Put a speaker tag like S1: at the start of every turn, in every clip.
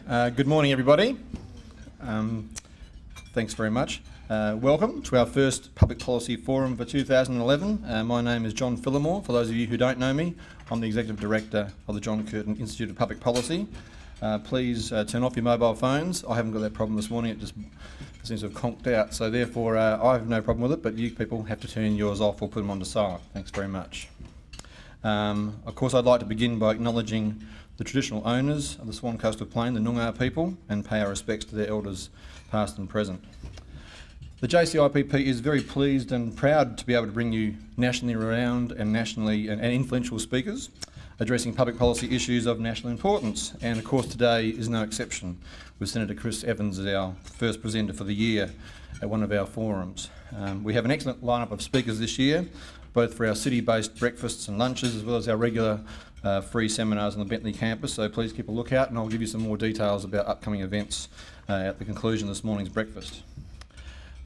S1: Good morning, everybody. Thanks very much. Welcome to our first Public Policy Forum for 2011. My name is John Phillimore. For those of you who don't know me, I'm the Executive Director of the John Curtin Institute of Public Policy. Please turn off your mobile phones. I haven't got that problem this morning. It just seems to have conked out, so therefore I have no problem with it, but you people have to turn yours off or put them on to silent. Thanks very much. Of course, I'd like to begin by acknowledging the traditional owners of the Swan Coastal Plain, the Noongar people, and pay our respects to their elders past and present. The JCIPP is very pleased and proud to be able to bring you nationally renowned and influential speakers addressing public policy issues of national importance, and of course today is no exception, with Senator Chris Evans as our first presenter for the year at one of our forums. We have an excellent lineup of speakers this year, both for our city-based breakfasts and lunches as well as our regular free seminars on the Bentley campus, so please keep a lookout and I'll give you some more details about upcoming events at the conclusion of this morning's breakfast.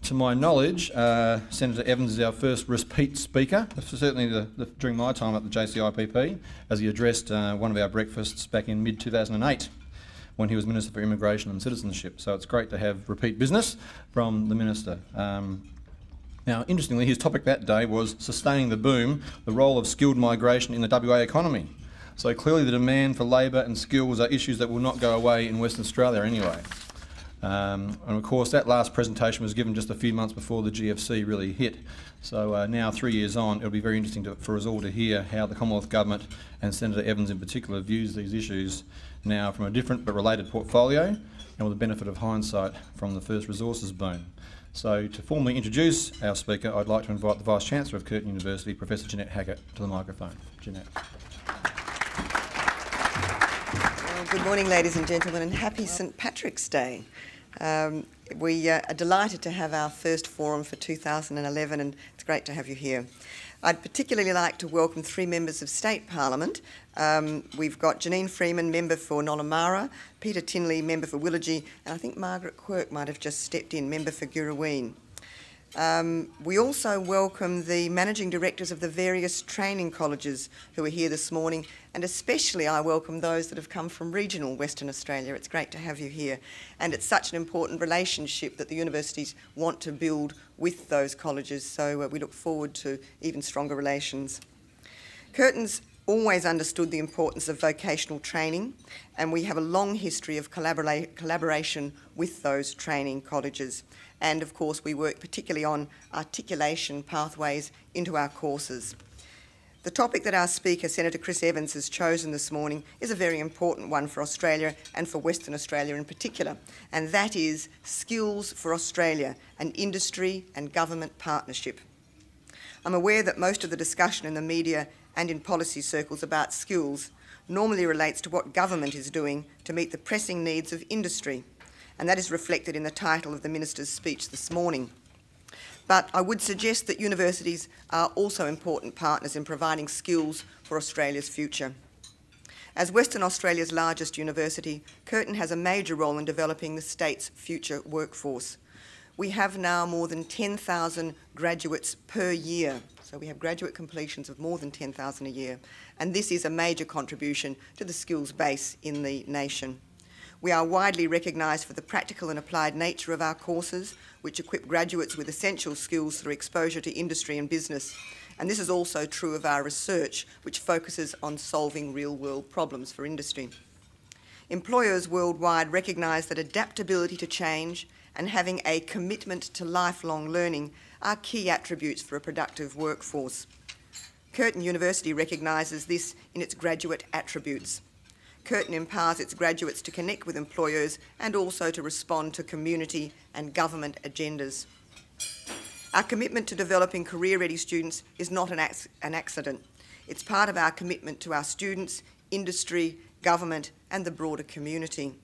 S1: To my knowledge, Senator Evans is our first repeat speaker, certainly during my time at the JCIPP, as he addressed one of our breakfasts back in mid-2008 when he was Minister for Immigration and Citizenship, so it's great to have repeat business from the Minister. Now, interestingly, his topic that day was sustaining the boom, the role of skilled migration in the WA economy. So clearly the demand for labour and skills are issues that will not go away in Western Australia anyway. And of course that last presentation was given just a few months before the GFC really hit. So now 3 years on, it'll be very interesting for us all to hear how the Commonwealth Government and Senator Evans in particular views these issues now from a different but related portfolio and with the benefit of hindsight from the first resources boom. So to formally introduce our speaker, I'd like to invite the Vice-Chancellor of Curtin University, Professor Jeanette Hackett, to the microphone. Jeanette.
S2: Well, good morning, ladies and gentlemen, and happy St Patrick's Day. We are delighted to have our first forum for 2011, and it's great to have you here. I'd particularly like to welcome 3 members of State Parliament. We've got Janine Freeman, member for Nollamara, Peter Tinley, member for Willagee, and I think Margaret Quirk might have just stepped in, member for Girrawheen. We also welcome the managing directors of the various training colleges who are here this morning, and especially I welcome those that have come from regional Western Australia. It's great to have you here, and it's such an important relationship that the universities want to build with those colleges, so we look forward to even stronger relations. Curtin's always understood the importance of vocational training, and we have a long history of collaboration with those training colleges. And of course we work particularly on articulation pathways into our courses. The topic that our speaker, Senator Chris Evans, has chosen this morning is a very important one for Australia and for Western Australia in particular, and that is Skills for Australia, an industry and government partnership. I'm aware that most of the discussion in the media and in policy circles about skills normally relates to what government is doing to meet the pressing needs of industry, and that is reflected in the title of the Minister's speech this morning. But I would suggest that universities are also important partners in providing skills for Australia's future. As Western Australia's largest university, Curtin has a major role in developing the state's future workforce. We have now more than 10,000 graduates per year, so we have graduate completions of more than 10,000 a year, and this is a major contribution to the skills base in the nation. We are widely recognised for the practical and applied nature of our courses, which equip graduates with essential skills through exposure to industry and business. And this is also true of our research, which focuses on solving real-world problems for industry. Employers worldwide recognise that adaptability to change and having a commitment to lifelong learning are key attributes for a productive workforce. Curtin University recognises this in its graduate attributes. Curtin empowers its graduates to connect with employers and also to respond to community and government agendas. Our commitment to developing career-ready students is not an accident. It's part of our commitment to our students, industry, government and the broader community.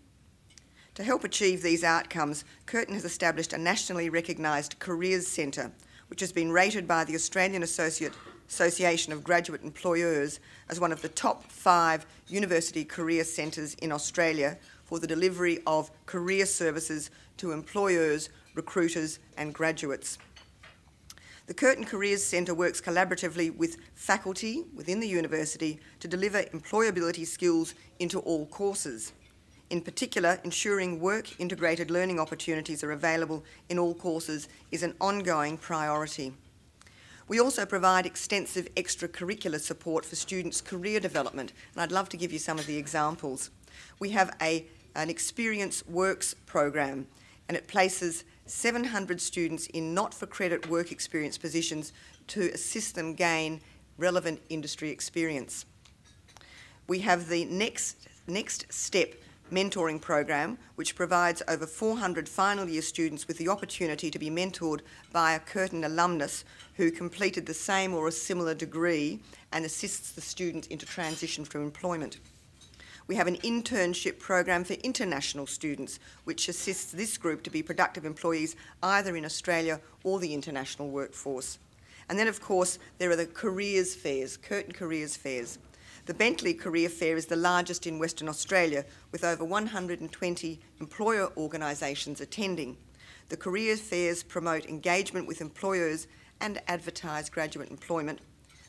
S2: To help achieve these outcomes, Curtin has established a nationally recognised Careers Centre, which has been rated by the Australian Association of Graduate Employers as one of the top 5 university career centres in Australia for the delivery of career services to employers, recruiters and graduates. The Curtin Careers Centre works collaboratively with faculty within the university to deliver employability skills into all courses. In particular, ensuring work-integrated learning opportunities are available in all courses is an ongoing priority. We also provide extensive extracurricular support for students' career development, and I'd love to give you some of the examples. We have an Experience Works program, and it places 700 students in not-for-credit work experience positions to assist them gain relevant industry experience. We have the Next Step mentoring program, which provides over 400 final year students with the opportunity to be mentored by a Curtin alumnus who completed the same or a similar degree and assists the student into transition from employment. We have an internship program for international students, which assists this group to be productive employees either in Australia or the international workforce. And then, of course, there are the careers fairs, Curtin Careers Fairs. The Bentley Career Fair is the largest in Western Australia, with over 120 employer organisations attending. The career fairs promote engagement with employers and advertise graduate employment.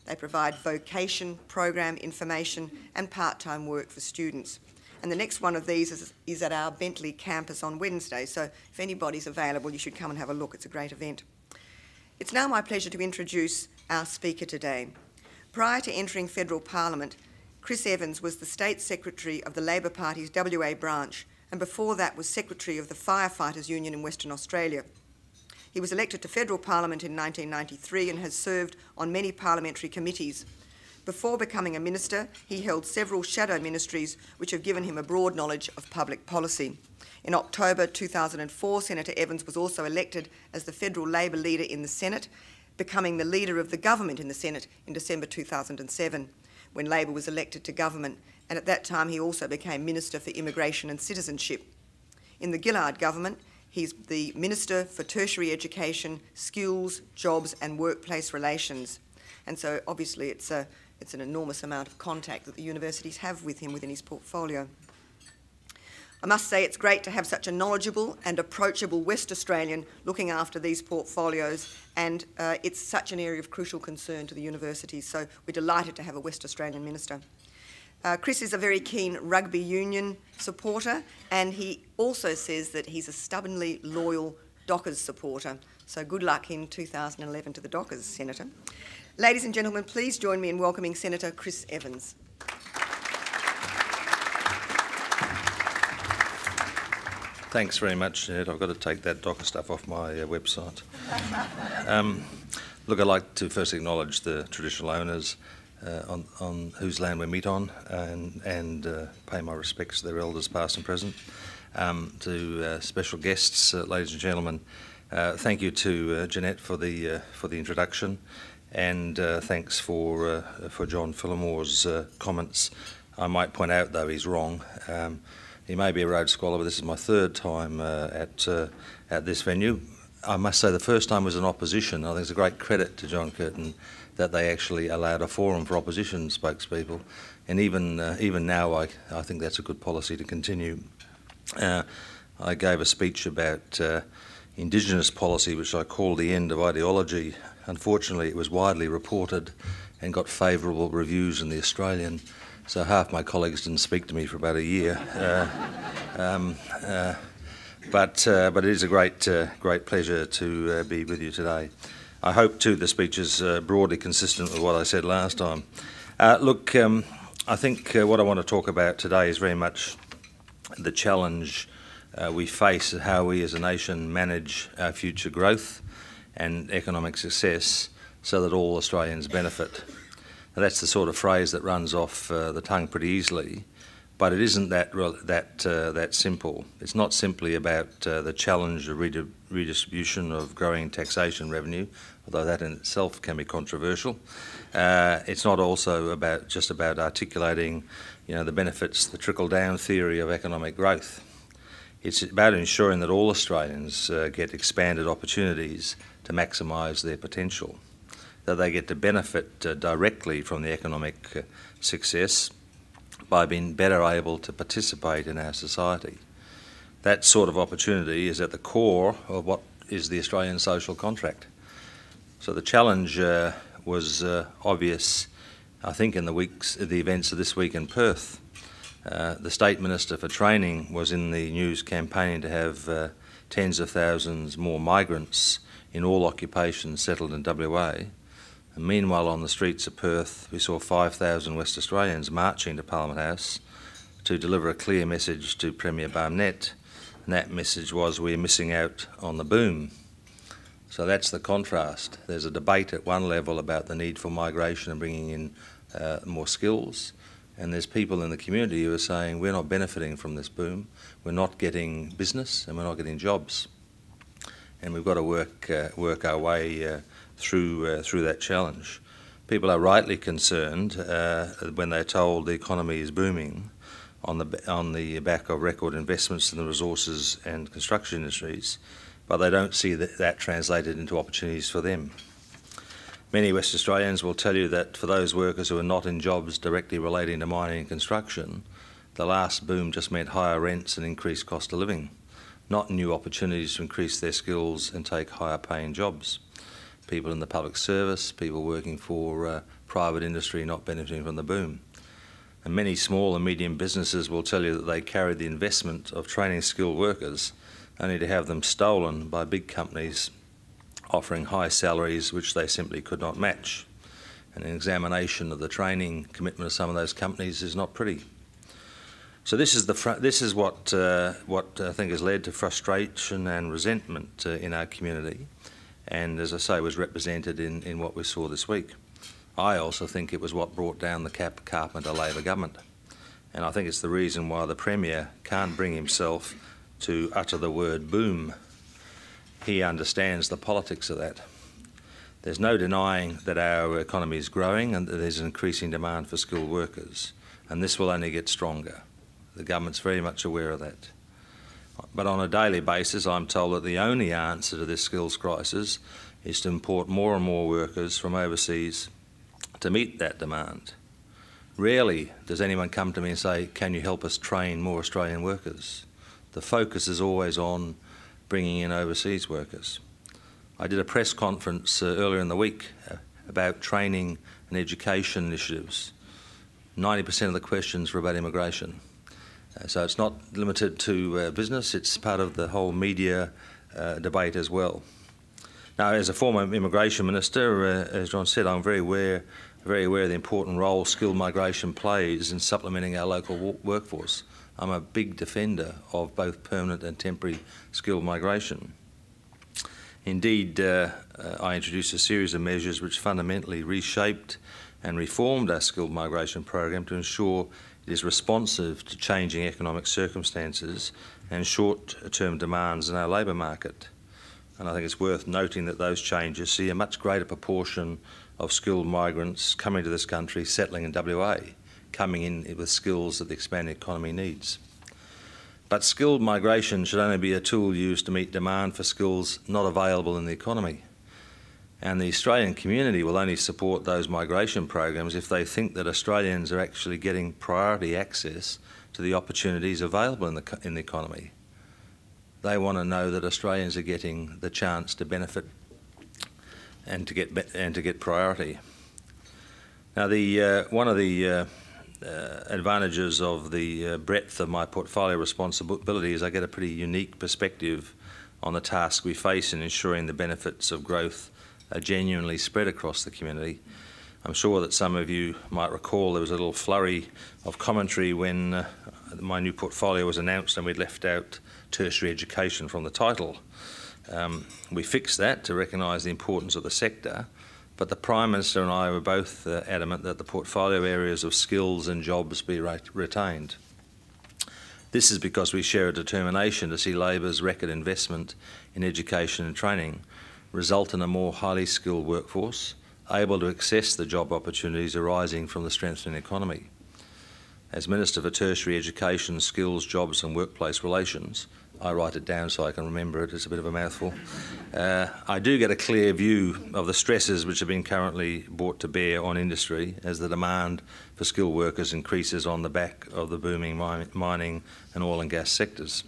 S2: They provide vocation, program information and part-time work for students. And the next one of these is at our Bentley campus on Wednesday, so if anybody's available, you should come and have a look. It's a great event. It's now my pleasure to introduce our speaker today. Prior to entering federal parliament, Chris Evans was the State Secretary of the Labor Party's WA branch, and before that was Secretary of the Firefighters Union in Western Australia. He was elected to federal parliament in 1993 and has served on many parliamentary committees. Before becoming a minister, he held several shadow ministries which have given him a broad knowledge of public policy. In October 2004, Senator Evans was also elected as the federal Labor leader in the Senate, becoming the leader of the government in the Senate in December 2007, when Labor was elected to government, and at that time he also became Minister for Immigration and Citizenship. In the Gillard government, he's the Minister for Tertiary Education, Skills, Jobs and Workplace Relations. And so obviously it's an enormous amount of contact that the universities have with him within his portfolio. I must say it's great to have such a knowledgeable and approachable West Australian looking after these portfolios, and it's such an area of crucial concern to the universities, so we're delighted to have a West Australian minister. Chris is a very keen rugby union supporter, and he also says that he's a stubbornly loyal Dockers supporter, so good luck in 2011 to the Dockers, Senator. Ladies and gentlemen, please join me in welcoming Senator Chris Evans.
S3: Thanks very much, Ed. I've got to take that Docker stuff off my website. Look, I'd like to first acknowledge the traditional owners on whose land we meet on, and pay my respects to their elders past and present. To special guests, ladies and gentlemen, thank you to Jeanette for the introduction, and thanks for John Phillamore's comments. I might point out, though, he's wrong. He may be a Rhodes Scholar, but this is my third time at this venue. I must say the first time was in opposition. I think it's a great credit to John Curtin that they actually allowed a forum for opposition spokespeople, and even now I think that's a good policy to continue. I gave a speech about Indigenous policy, which I called the end of ideology. Unfortunately, it was widely reported and got favourable reviews in The Australian. So half my colleagues didn't speak to me for about a year, but it is a great pleasure to be with you today. I hope too the speech is broadly consistent with what I said last time. Look, I think what I want to talk about today is very much the challenge we face, how we as a nation manage our future growth and economic success so that all Australians benefit. Now, that's the sort of phrase that runs off the tongue pretty easily, but it isn't that simple. It's not simply about the challenge of redistribution of growing taxation revenue, although that in itself can be controversial. It's not also just about articulating, the benefits, the trickle-down theory of economic growth. It's about ensuring that all Australians get expanded opportunities to maximise their potential, that they get to benefit directly from the economic success by being better able to participate in our society. That sort of opportunity is at the core of what is the Australian social contract. So the challenge was obvious, I think, in the events of this week in Perth. The State Minister for Training was in the news campaigning to have tens of thousands more migrants in all occupations settled in WA. And meanwhile, on the streets of Perth, we saw 5,000 West Australians marching to Parliament House to deliver a clear message to Premier Barnett, and that message was, we're missing out on the boom. So that's the contrast. There's a debate at one level about the need for migration and bringing in more skills, and there's people in the community who are saying, we're not benefiting from this boom, we're not getting business and we're not getting jobs. And we've got to work our way through that challenge. People are rightly concerned when they're told the economy is booming on the back of record investments in the resources and construction industries, but they don't see that translated into opportunities for them. Many West Australians will tell you that for those workers who are not in jobs directly relating to mining and construction, the last boom just meant higher rents and increased cost of living, not new opportunities to increase their skills and take higher paying jobs. People in the public service, people working for private industry not benefiting from the boom. And many small and medium businesses will tell you that they carried the investment of training skilled workers only to have them stolen by big companies offering high salaries which they simply could not match. And an examination of the training commitment of some of those companies is not pretty. So this is what I think has led to frustration and resentment in our community, and as I say, was represented in what we saw this week. I also think it was what brought down the Carpenter Labor government, and I think it's the reason why the Premier can't bring himself to utter the word boom. He understands the politics of that. There's no denying that our economy is growing and that there's an increasing demand for skilled workers, and this will only get stronger. The government's very much aware of that. But on a daily basis, I'm told that the only answer to this skills crisis is to import more and more workers from overseas to meet that demand. Rarely does anyone come to me and say, can you help us train more Australian workers? The focus is always on bringing in overseas workers. I did a press conference earlier in the week about training and education initiatives. 90% of the questions were about immigration. So it's not limited to business, it's part of the whole media debate as well. Now, as a former immigration minister, as John said, I'm very aware of the important role skilled migration plays in supplementing our local workforce. I'm a big defender of both permanent and temporary skilled migration. Indeed, I introduced a series of measures which fundamentally reshaped and reformed our skilled migration program to ensure it is responsive to changing economic circumstances and short-term demands in our labour market. And I think it's worth noting that those changes see a much greater proportion of skilled migrants coming to this country, settling in WA, coming in with skills that the expanding economy needs. But skilled migration should only be a tool used to meet demand for skills not available in the economy. And the Australian community will only support those migration programs if they think that Australians are actually getting priority access to the opportunities available in the economy. They want to know that Australians are getting the chance to benefit and to get priority. Now, one of the advantages of the breadth of my portfolio responsibility is I get a pretty unique perspective on the task we face in ensuring the benefits of growth are genuinely spread across the community. I'm sure that some of you might recall there was a little flurry of commentary when my new portfolio was announced and we'd left out tertiary education from the title. We fixed that to recognise the importance of the sector, but the Prime Minister and I were both adamant that the portfolio areas of skills and jobs be retained. This is because we share a determination to see Labor's record investment in education and training result in a more highly skilled workforce, able to access the job opportunities arising from the strengthening economy. As Minister for Tertiary Education, Skills, Jobs and Workplace Relations, I write it down so I can remember it, it's a bit of a mouthful, I do get a clear view of the stresses which have been currently brought to bear on industry as the demand for skilled workers increases on the back of the booming mining and oil and gas sectors.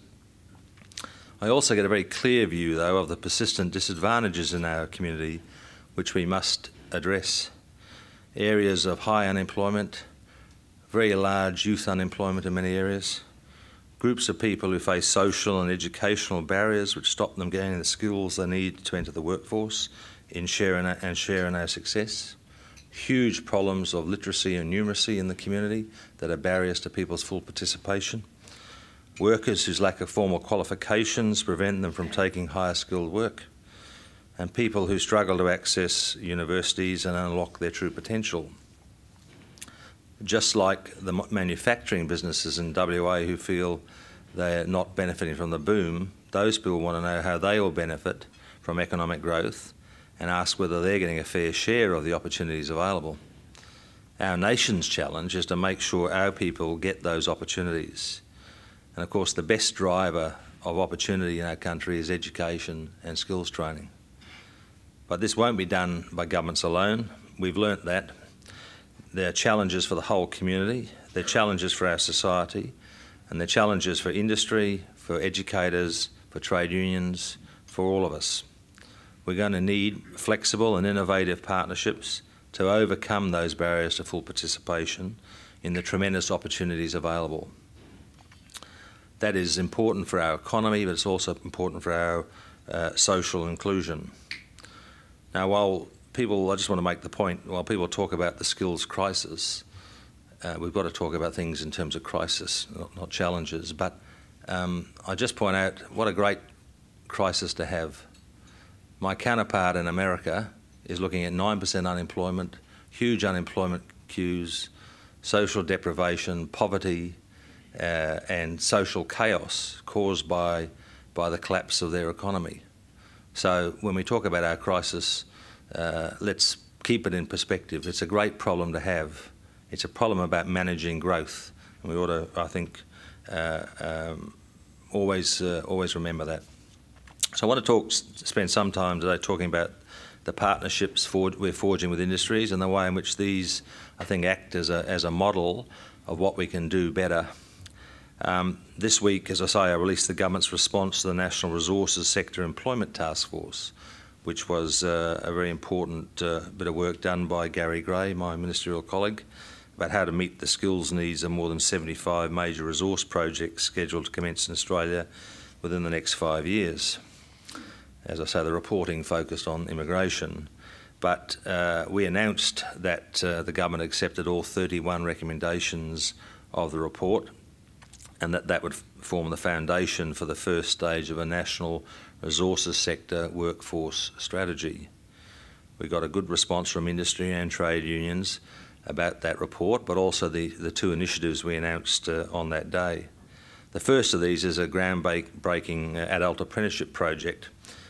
S3: I also get a very clear view, though, of the persistent disadvantages in our community which we must address. Areas of high unemployment, very large youth unemployment in many areas, groups of people who face social and educational barriers which stop them gaining the skills they need to enter the workforce and share in our success, huge problems of literacy and numeracy in the community that are barriers to people's full participation, workers whose lack of formal qualifications prevent them from taking higher skilled work, and people who struggle to access universities and unlock their true potential. Just like the manufacturing businesses in WA who feel they're not benefiting from the boom, those people want to know how they will benefit from economic growth and ask whether they're getting a fair share of the opportunities available. Our nation's challenge is to make sure our people get those opportunities. And of course, the best driver of opportunity in our country is education and skills training. But this won't be done by governments alone. We've learnt that. There are challenges for the whole community, there are challenges for our society, and there are challenges for industry, for educators, for trade unions, for all of us. We're going to need flexible and innovative partnerships to overcome those barriers to full participation in the tremendous opportunities available. That is important for our economy, but it's also important for our social inclusion. Now, I just want to make the point, while people talk about the skills crisis, we've got to talk about things in terms of crisis, not challenges. But I just point out what a great crisis to have. My counterpart in America is looking at 9% unemployment, huge unemployment queues, social deprivation, poverty, and social chaos caused by the collapse of their economy. So when we talk about our crisis, let's keep it in perspective. It's a great problem to have. It's a problem about managing growth, and we ought to, I think, always remember that. So I want to spend some time today talking about the partnerships we're forging with industries and the way in which these, I think, act as a model of what we can do better. This week, as I say, I released the government's response to the National Resources Sector Employment Task Force, which was a very important bit of work done by Gary Gray, my ministerial colleague, about how to meet the skills needs of more than 75 major resource projects scheduled to commence in Australia within the next 5 years. As I say, the reporting focused on immigration, but we announced that the government accepted all 31 recommendations of the report, and that would form the foundation for the first stage of a national resources sector workforce strategy. We got a good response from industry and trade unions about that report, but also the two initiatives we announced on that day. The first of these is a groundbreaking adult apprenticeship project.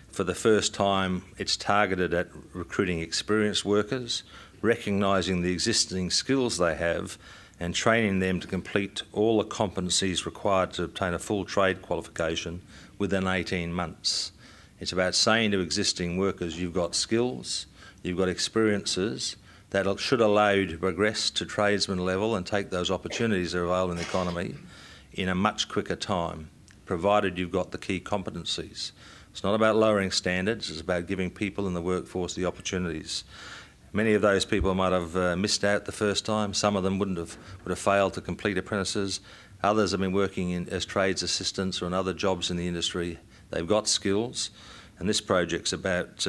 S3: For the first time, it's targeted at recruiting experienced workers, recognising the existing skills they have and training them to complete all the competencies required to obtain a full trade qualification within 18 months. It's about saying to existing workers, you've got skills, you've got experiences that should allow you to progress to tradesman level and take those opportunities that are available in the economy in a much quicker time, provided you've got the key competencies. It's not about lowering standards, it's about giving people in the workforce the opportunities. Many of those people might have missed out the first time. Some of them would have failed to complete apprentices. Others have been working as trades assistants or in other jobs in the industry. They've got skills, and this project's about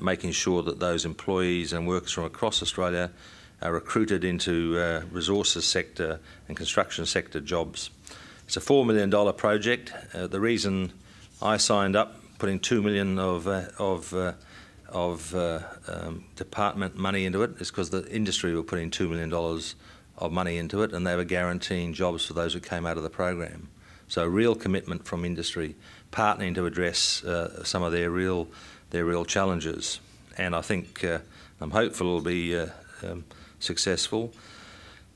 S3: making sure that those employees and workers from across Australia are recruited into resources sector and construction sector jobs. It's a $4 million project. The reason I signed up, putting $2 million of department money into it, is because the industry were putting $2 million of money into it, and they were guaranteeing jobs for those who came out of the program. So a real commitment from industry, partnering to address some of their real challenges. And I think I'm hopeful it'll be successful.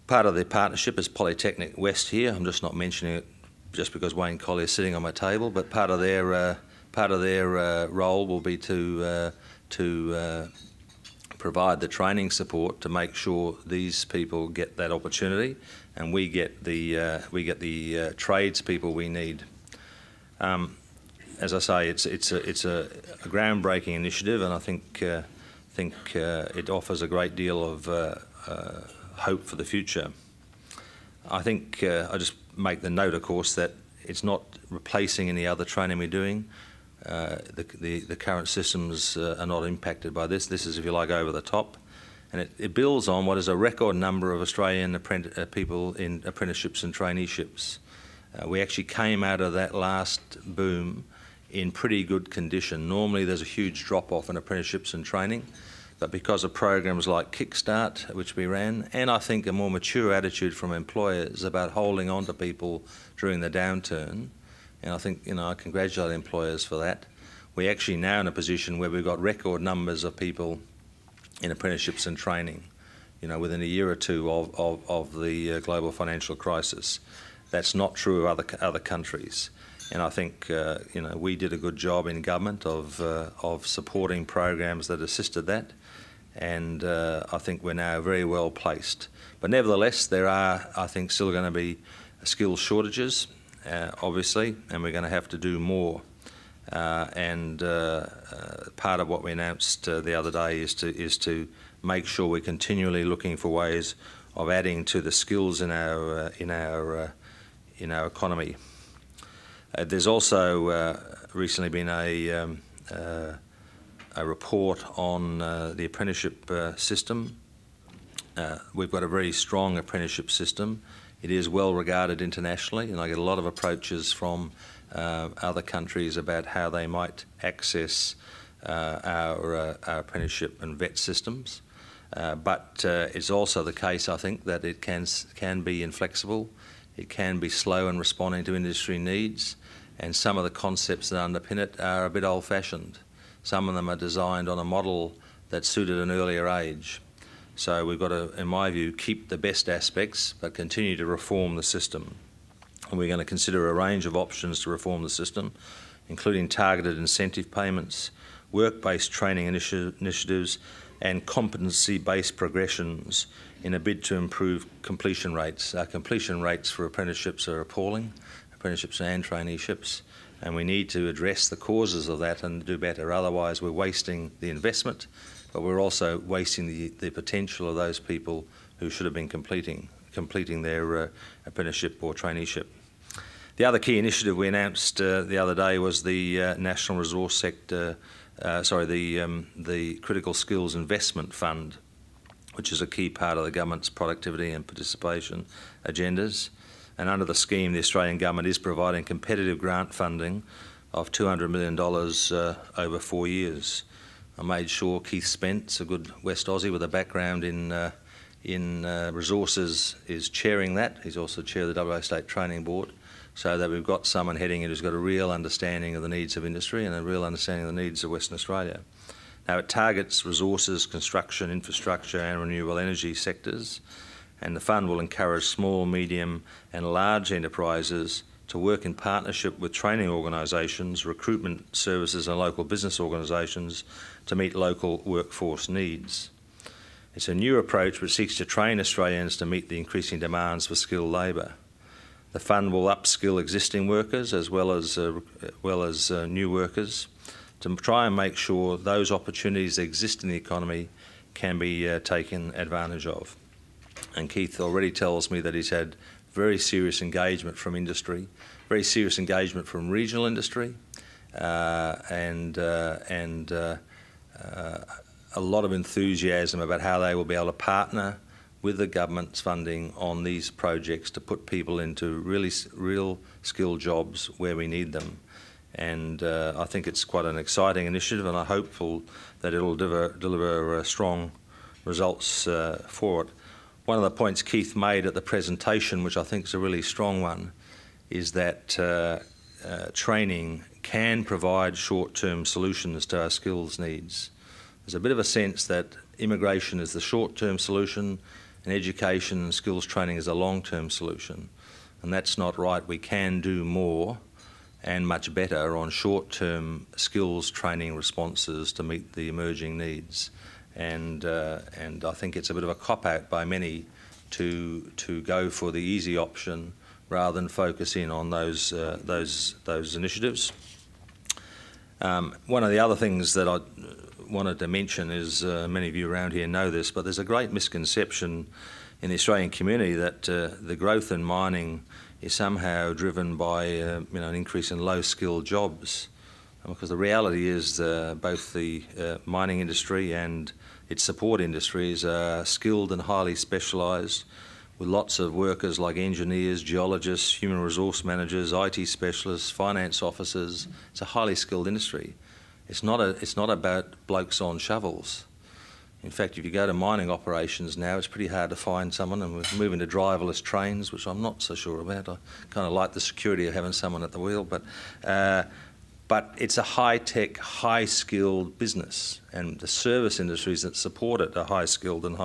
S3: Part of the partnership is Polytechnic West here. I'm just not mentioning it just because Wayne Collier is sitting on my table, but part of their role will be to provide the training support to make sure these people get that opportunity, and we get the tradespeople we need. As I say, it's a groundbreaking initiative, and I think it offers a great deal of hope for the future. I think I just make the note, of course, that it's not replacing any other training we're doing. The current systems are not impacted by this. This is, if you like, over the top. And it builds on what is a record number of Australian people in apprenticeships and traineeships. We actually came out of that last boom in pretty good condition. Normally there's a huge drop-off in apprenticeships and training, but because of programs like Kickstart, which we ran, and I think a more mature attitude from employers about holding on to people during the downturn, and I think, I congratulate employers for that. We're actually now in a position where we've got record numbers of people in apprenticeships and training, within a year or two of the global financial crisis. That's not true of other countries. And I think, we did a good job in government of supporting programs that assisted that. And I think we're now very well placed. But nevertheless, there are, I think, still going to be skill shortages, obviously, and we're going to have to do more. Part of what we announced the other day is to make sure we're continually looking for ways of adding to the skills in our economy. There's also recently been a report on the apprenticeship system. We've got a very strong apprenticeship system. It is well regarded internationally, and I get a lot of approaches from other countries about how they might access our apprenticeship and vet systems. But it's also the case, I think, that it can be inflexible. It can be slow in responding to industry needs, and some of the concepts that underpin it are a bit old-fashioned. Some of them are designed on a model that suited an earlier age. So we've got to, in my view, keep the best aspects but continue to reform the system. And we're going to consider a range of options to reform the system, including targeted incentive payments, work-based training initiatives and competency-based progressions in a bid to improve completion rates. Our completion rates for apprenticeships are appalling, apprenticeships and traineeships, and we need to address the causes of that and do better. Otherwise we're wasting the investment, but we're also wasting the potential of those people who should have been completing their apprenticeship or traineeship. The other key initiative we announced the other day was the National Resource Sector, the Critical Skills Investment Fund, which is a key part of the government's productivity and participation agendas. And under the scheme, the Australian government is providing competitive grant funding of $200 million over 4 years. I made sure Keith Spence, a good West Aussie with a background in resources, is chairing that. He's also chair of the WA State Training Board, so that we've got someone heading it who's got a real understanding of the needs of industry and a real understanding of the needs of Western Australia. Now, it targets resources, construction, infrastructure and renewable energy sectors, and the fund will encourage small, medium and large enterprises to work in partnership with training organisations, recruitment services and local business organisations to meet local workforce needs. It's a new approach which seeks to train Australians to meet the increasing demands for skilled labour. The fund will upskill existing workers as well as new workers to try and make sure those opportunities that exist in the economy can be taken advantage of. And Keith already tells me that he's had very serious engagement from industry, very serious engagement from regional industry, and a lot of enthusiasm about how they will be able to partner with the government's funding on these projects to put people into real skilled jobs where we need them. And I think it's quite an exciting initiative, and I'm hopeful that it'll deliver strong results for it. One of the points Keith made at the presentation, which I think is a really strong one, is that training can provide short-term solutions to our skills needs. There's a bit of a sense that immigration is the short-term solution and education and skills training is a long-term solution. And that's not right. We can do more and much better on short-term skills training responses to meet the emerging needs. And I think it's a bit of a cop-out by many to go for the easy option rather than focus in on those initiatives. One of the other things that I wanted to mention is, many of you around here know this, but there's a great misconception in the Australian community that the growth in mining is somehow driven by an increase in low-skilled jobs. Because the reality is both the mining industry and its support industries are skilled and highly specialised, with lots of workers like engineers, geologists, human resource managers, IT specialists, finance officers. It's a highly skilled industry. It's not about blokes on shovels. In fact, if you go to mining operations now, it's pretty hard to find someone, and we're moving to driverless trains, which I'm not so sure about. I kind of like the security of having someone at the wheel, but it's a high-tech, high-skilled business, and the service industries that support it are high-skilled and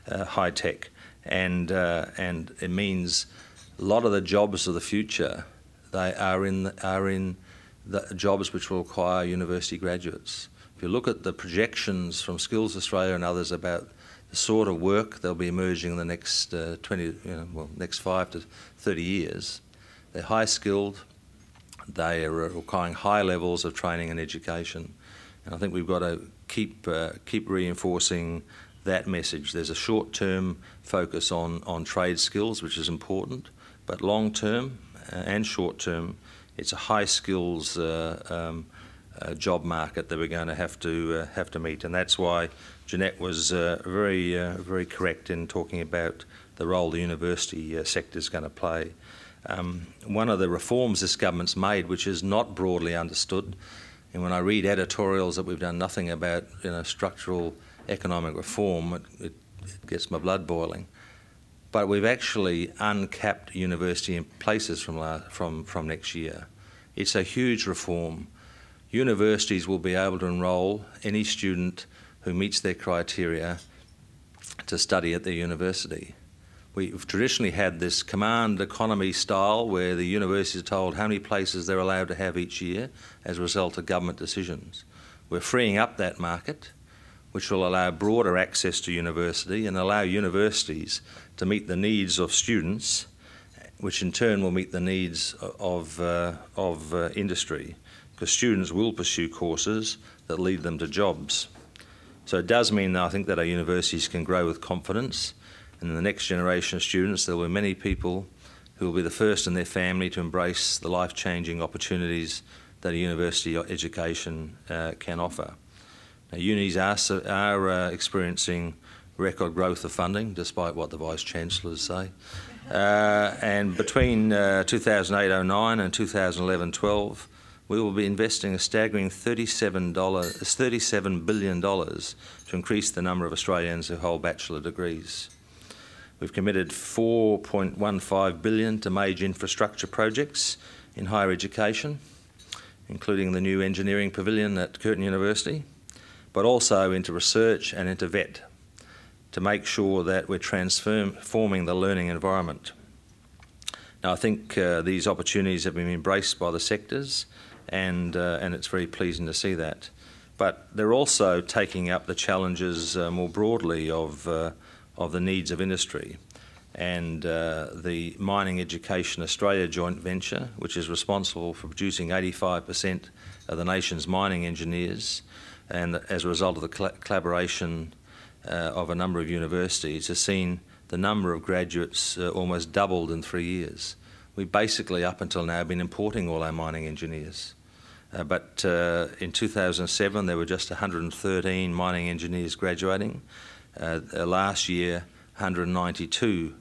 S3: high-tech, and it means a lot of the jobs of the future they are in the jobs which will require university graduates. If you look at the projections from Skills Australia and others about the sort of work they'll be emerging in the next next 5 to 30 years, they're high-skilled. They are requiring high levels of training and education, and I think we've got to keep reinforcing that message. There's a short-term focus on trade skills, which is important, but long-term and short-term, it's a high skills job market that we're going to have to meet, and that's why Jeanette was very correct in talking about the role the university sector is going to play. One of the reforms this government's made, which is not broadly understood, and when I read editorials that we've done nothing about structural economic reform, it gets my blood boiling. But we've actually uncapped university in places from next year. It's a huge reform. Universities will be able to enrol any student who meets their criteria to study at their university. We've traditionally had this command economy style where the universities are told how many places they're allowed to have each year as a result of government decisions. We're freeing up that market, which will allow broader access to university and allow universities to meet the needs of students, which in turn will meet the needs of industry, because students will pursue courses that lead them to jobs. So it does mean, I think, that our universities can grow with confidence, and in the next generation of students there will be many people who will be the first in their family to embrace the life-changing opportunities that a university education can offer. Now, unis are experiencing record growth of funding, despite what the Vice-Chancellors say. And between 2008-09 and 2011-12, we will be investing a staggering $37 billion to increase the number of Australians who hold bachelor degrees. We've committed $4.15 billion to major infrastructure projects in higher education, including the new engineering pavilion at Curtin University, but also into research and into VET, to make sure that we're transforming the learning environment. Now, I think these opportunities have been embraced by the sectors, and it's very pleasing to see that. But they're also taking up the challenges more broadly of the needs of industry. And the Mining Education Australia joint venture, which is responsible for producing 85% of the nation's mining engineers, and as a result of the collaboration of a number of universities, has seen the number of graduates almost doubled in 3 years. We basically, up until now, have been importing all our mining engineers. But in 2007, there were just 113 mining engineers graduating. Last year, 192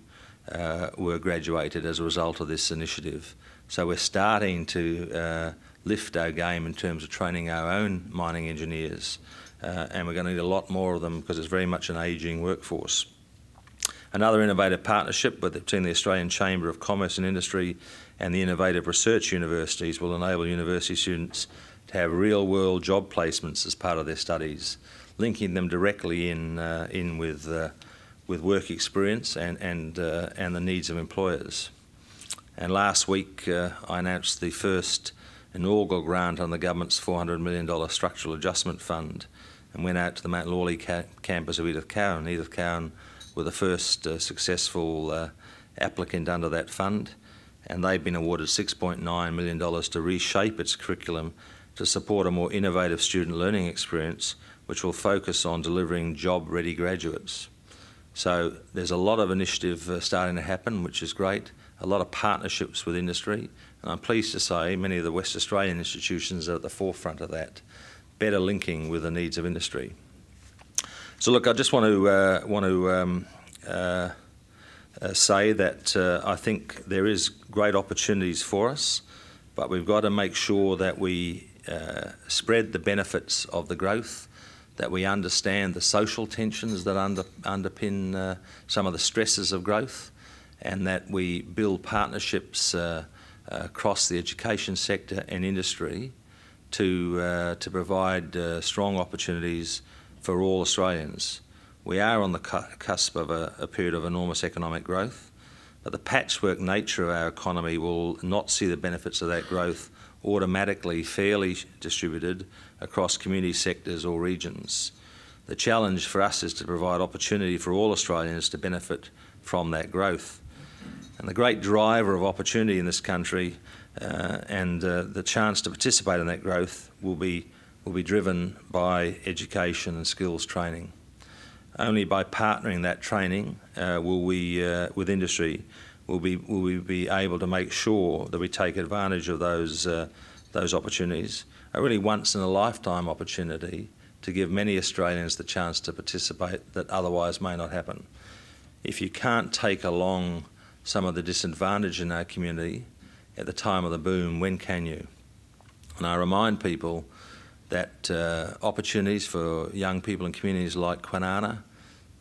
S3: were graduated as a result of this initiative. So we're starting to lift our game in terms of training our own mining engineers, and we're going to need a lot more of them because it's very much an ageing workforce. Another innovative partnership between the Australian Chamber of Commerce and Industry and the Innovative Research Universities will enable university students to have real-world job placements as part of their studies, linking them directly in with work experience and the needs of employers. And last week I announced the first inaugural grant on the government's $400 million Structural Adjustment Fund, and went out to the Mount Lawley campus of Edith Cowan. Edith Cowan were the first successful applicant under that fund, and they've been awarded $6.9 million to reshape its curriculum to support a more innovative student learning experience, which will focus on delivering job-ready graduates. So there's a lot of initiative starting to happen, which is great, a lot of partnerships with industry, and I'm pleased to say many of the West Australian institutions are at the forefront of that, better linking with the needs of industry. So look, I just want to say that I think there is great opportunities for us, but we've got to make sure that we spread the benefits of the growth, that we understand the social tensions that underpin some of the stresses of growth, and that we build partnerships across the education sector and industry to provide strong opportunities for all Australians. We are on the cusp of a period of enormous economic growth, but the patchwork nature of our economy will not see the benefits of that growth automatically fairly distributed across community sectors or regions. The challenge for us is to provide opportunity for all Australians to benefit from that growth. And the great driver of opportunity in this country and the chance to participate in that growth will be driven by education and skills training. Only by partnering that training will we, with industry, will we be able to make sure that we take advantage of those opportunities, a really once-in-a-lifetime opportunity to give many Australians the chance to participate that otherwise may not happen. If you can't take along some of the disadvantage in our community at the time of the boom, when can you? And I remind people that opportunities for young people in communities like Kwinana,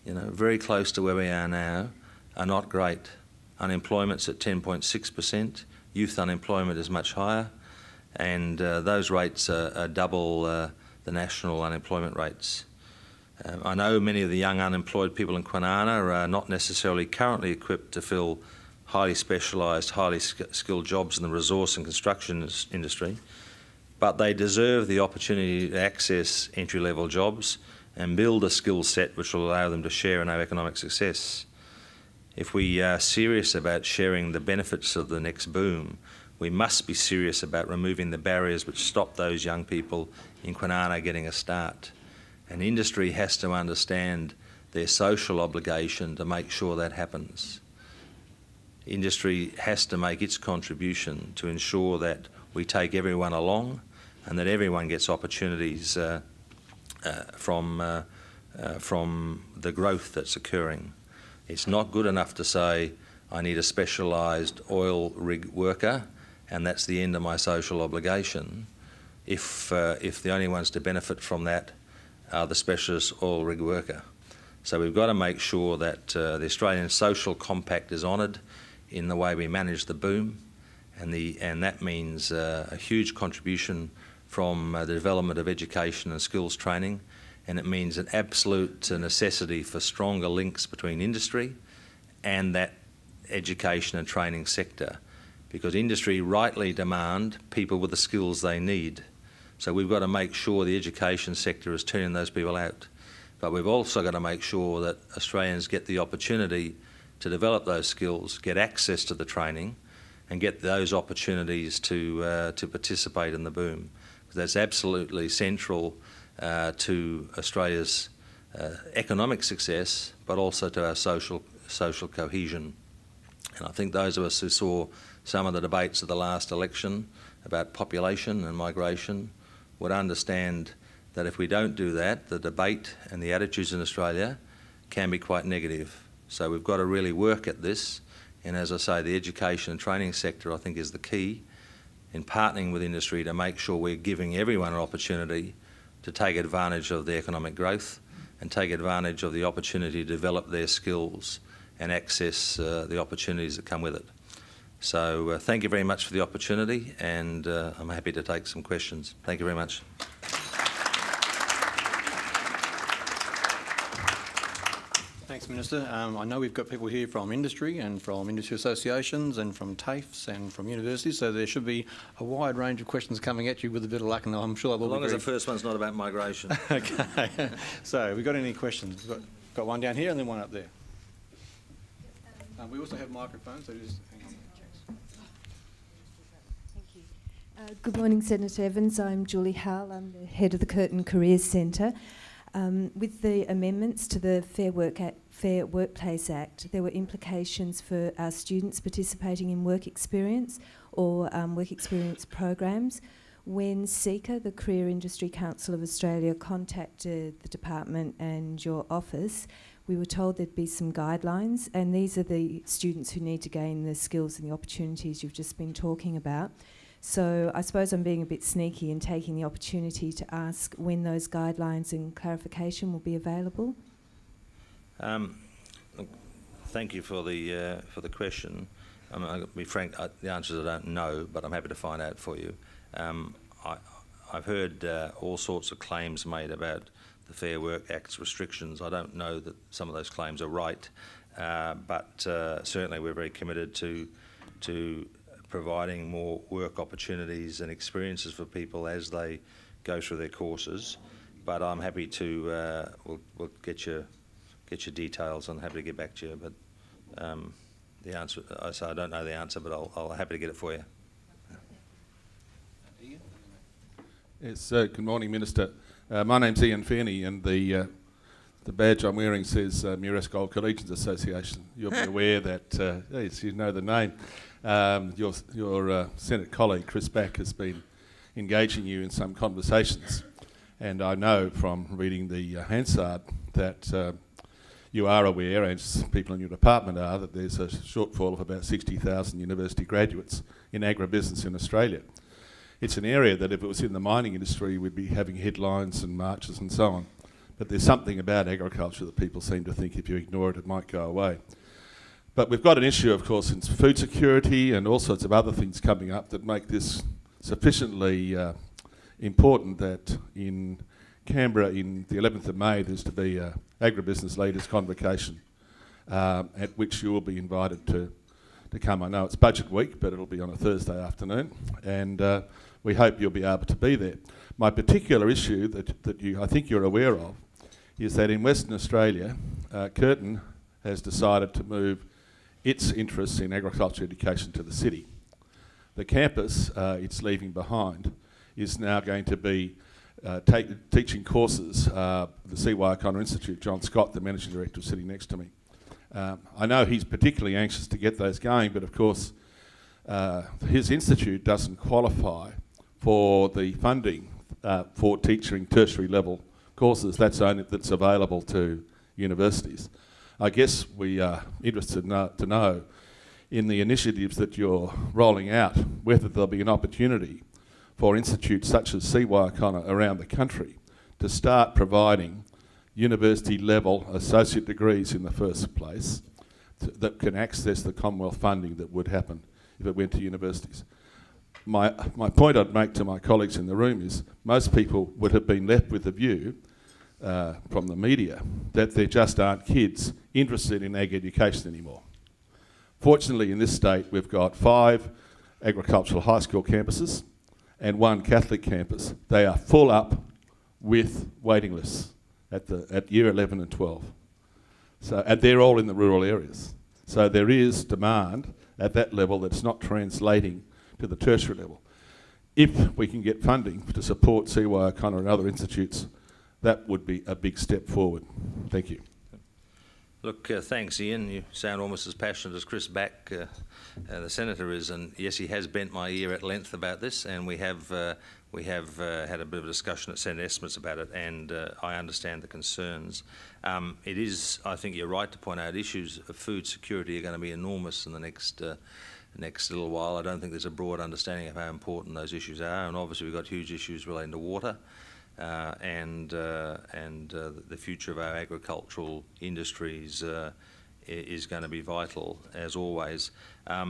S3: very close to where we are now, are not great. Unemployment's at 10.6%, youth unemployment is much higher, and those rates are double the national unemployment rates. I know many of the young unemployed people in Kwinana are not necessarily currently equipped to fill highly specialised, highly skilled jobs in the resource and construction industry, but they deserve the opportunity to access entry-level jobs and build a skill set which will allow them to share in our economic success. If we are serious about sharing the benefits of the next boom, we must be serious about removing the barriers which stop those young people in Kwinana getting a start. And industry has to understand their social obligation to make sure that happens. Industry has to make its contribution to ensure that we take everyone along and that everyone gets opportunities from the growth that's occurring. It's not good enough to say, I need a specialised oil rig worker and that's the end of my social obligation, if the only ones to benefit from that are the specialist oil rig worker. So we've got to make sure that the Australian Social Compact is honoured in the way we manage the boom, and that means a huge contribution from the development of education and skills training, and it means an absolute necessity for stronger links between industry and that education and training sector, because industry rightly demand people with the skills they need. So we've got to make sure the education sector is turning those people out. But we've also got to make sure that Australians get the opportunity to develop those skills, get access to the training, and get those opportunities to participate in the boom. That's absolutely central to Australia's economic success, but also to our social cohesion. And I think those of us who saw some of the debates of the last election about population and migration would understand that if we don't do that, the debate and the attitudes in Australia can be quite negative. So we've got to really work at this, and as I say, the education and training sector I think is the key in partnering with industry to make sure we're giving everyone an opportunity to take advantage of the economic growth and take advantage of the opportunity to develop their skills and access the opportunities that come with it. So thank you very much for the opportunity, and I'm happy to take some questions. Thank you very much.
S1: Thanks, Minister. I know we've got people here from industry and from industry associations and from TAFEs and from universities, so there should be a wide range of questions coming at you with a bit of luck, and I'm sure that will be
S3: as long as the first one's not about migration.
S1: Okay. So, have we got any questions? We've got one down here and then one up there. We also have microphones, so just hang on.
S4: Thank you. Good morning, Senator Evans. I'm Julie Howell. I'm the head of the Curtin Careers Centre. With the amendments to the Fair Workplace Act, there were implications for our students participating in work experience or work experience programs. When CICA, the Career Industry Council of Australia, contacted the department and your office, we were told there'd be some guidelines, and these are the students who need to gain the skills and the opportunities you've just been talking about. So I suppose I'm being a bit sneaky and taking the opportunity to ask when those guidelines and clarification will be available.
S3: Thank you for the question. I'll be frank, the answer is I don't know, but I'm happy to find out for you. I've heard all sorts of claims made about the Fair Work Act's restrictions. I don't know that some of those claims are right, but certainly we're very committed to providing more work opportunities and experiences for people as they go through their courses. But I'm happy to we'll get your details and happy to get back to you. But the answer, so I don't know the answer, but I'll happy to get it for you.
S5: Yes, good morning, Minister. My name's Ian Fairney, and the badge I'm wearing says Mures Gold Collegians Association. You'll be aware that, yes, you know the name. Your Senate colleague, Chris Back, has been engaging you in some conversations, and I know from reading the Hansard that you are aware, as people in your department are, that there's a shortfall of about 60,000 university graduates in agribusiness in Australia. It's an area that if it was in the mining industry, we'd be having headlines and marches and so on. But there's something about agriculture that people seem to think if you ignore it, it might go away. But we've got an issue, of course, in food security and all sorts of other things coming up that make this sufficiently important that in Canberra, in the 11th of May, there's to be an agribusiness leaders convocation at which you will be invited to come. I know it's budget week, but it'll be on a Thursday afternoon, and we hope you'll be able to be there. My particular issue that I think you're aware of is that in Western Australia, Curtin has decided to move its interests in agriculture education to the city. The campus it's leaving behind is now going to be teaching courses. The C.Y. O'Connor Institute, John Scott, the Managing Director, is sitting next to me. I know he's particularly anxious to get those going, but of course his institute doesn't qualify for the funding for teaching tertiary level courses. That's available to universities. I guess we are interested to know in the initiatives that you're rolling out whether there'll be an opportunity for institutes such as C.Y. O'Connor around the country to start providing university level associate degrees in the first place that can access the Commonwealth funding that would happen if it went to universities. My point I'd make to my colleagues in the room is most people would have been left with the view from the media that there just aren't kids interested in ag education anymore. Fortunately, in this state, we've got 5 agricultural high school campuses and 1 Catholic campus. They are full up with waiting lists at year 11 and 12. So, and they're all in the rural areas. So there is demand at that level that's not translating to the tertiary level. If we can get funding to support C.Y. O'Connor and other institutes, that would be a big step forward. Thank you.
S3: Look, thanks, Ian. You sound almost as passionate as Chris Back, the Senator, is, and yes, he has bent my ear at length about this, and we have had a bit of a discussion at Senate Estimates about it, and I understand the concerns. It is, I think you're right to point out, issues of food security are going to be enormous in the next little while. I don't think there's a broad understanding of how important those issues are, and obviously we've got huge issues relating to water. And the future of our agricultural industries is going to be vital, as always. I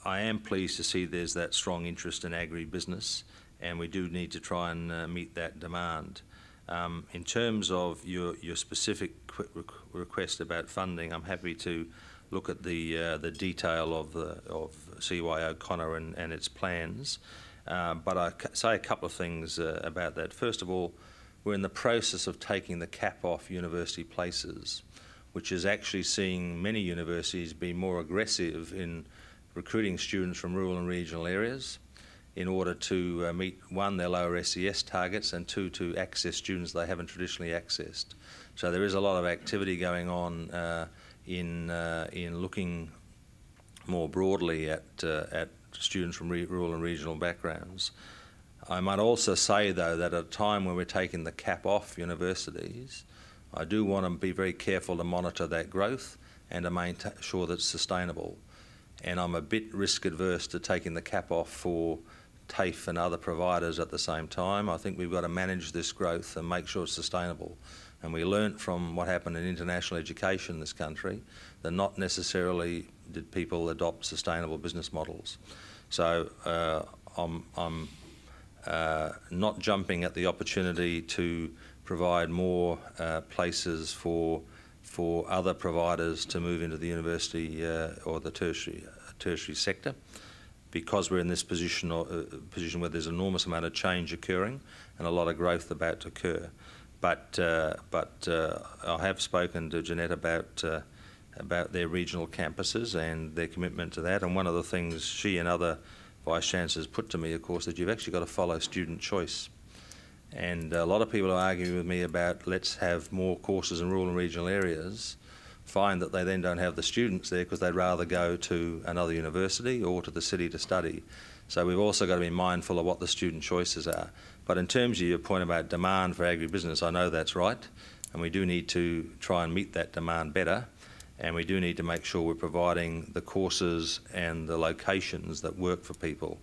S3: am pleased to see there's that strong interest in agribusiness, and we do need to try and meet that demand. In terms of your specific request about funding, I'm happy to look at the detail of C.Y. O'Connor and its plans. But I say a couple of things about that. First of all, we're in the process of taking the cap off university places, which is actually seeing many universities be more aggressive in recruiting students from rural and regional areas. in order to meet, one, their lower SES targets, and two, to access students they haven't traditionally accessed. So there is a lot of activity going on in looking more broadly at students from rural and regional backgrounds. I might also say, though, that at a time when we're taking the cap off universities, I do want to be very careful to monitor that growth and to make sure that it's sustainable. And I'm a bit risk adverse to taking the cap off for TAFE and other providers at the same time. I think we've got to manage this growth and make sure it's sustainable. And we learnt from what happened in international education in this country that not necessarily did people adopt sustainable business models. So I'm not jumping at the opportunity to provide more places for other providers to move into the university or the tertiary sector, because we're in this position where there's an enormous amount of change occurring and a lot of growth about to occur. But I have spoken to Jeanette about their regional campuses and their commitment to that. And one of the things she and other Vice-Chancellors put to me, of course, that you've actually got to follow student choice. And a lot of people are arguing with me about let's have more courses in rural and regional areas, find that they then don't have the students there because they'd rather go to another university or to the city to study. So we've also got to be mindful of what the student choices are. But in terms of your point about demand for agribusiness, I know that's right, and we do need to try and meet that demand better, and we do need to make sure we're providing the courses and the locations that work for people.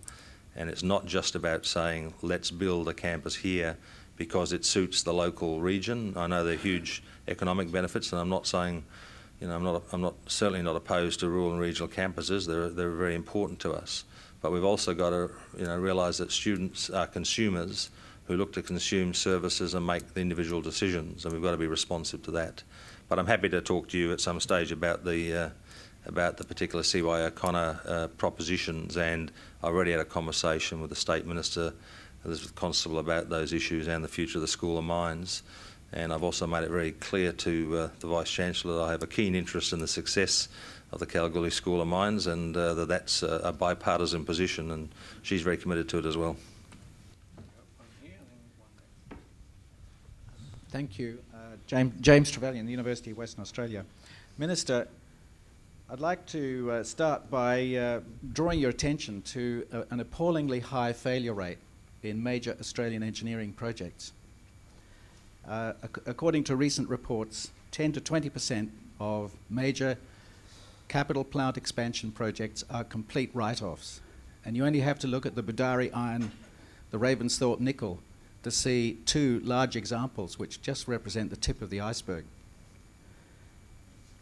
S3: And it's not just about saying, let's build a campus here because it suits the local region. I know there are huge economic benefits, and I'm not saying, you know, I'm certainly not opposed to rural and regional campuses. They're very important to us. But we've also got to, you know, realise that students are consumers who look to consume services and make the individual decisions, and we've got to be responsive to that. But I'm happy to talk to you at some stage about the particular CY O'Connor propositions, and I already had a conversation with the State Minister, Elizabeth Constable, about those issues and the future of the School of Mines. And I've also made it very clear to the Vice-Chancellor that I have a keen interest in the success of the Kalgoorlie School of Mines, and that's a bipartisan position, and she's very committed to it as well.
S6: Thank you. James Trevelyan, the University of Western Australia. Minister, I'd like to start by drawing your attention to an appallingly high failure rate in major Australian engineering projects. According to recent reports, 10 to 20% of major capital plant expansion projects are complete write-offs. And you only have to look at the Budari Iron, the Ravensthorpe Nickel, to see two large examples which just represent the tip of the iceberg.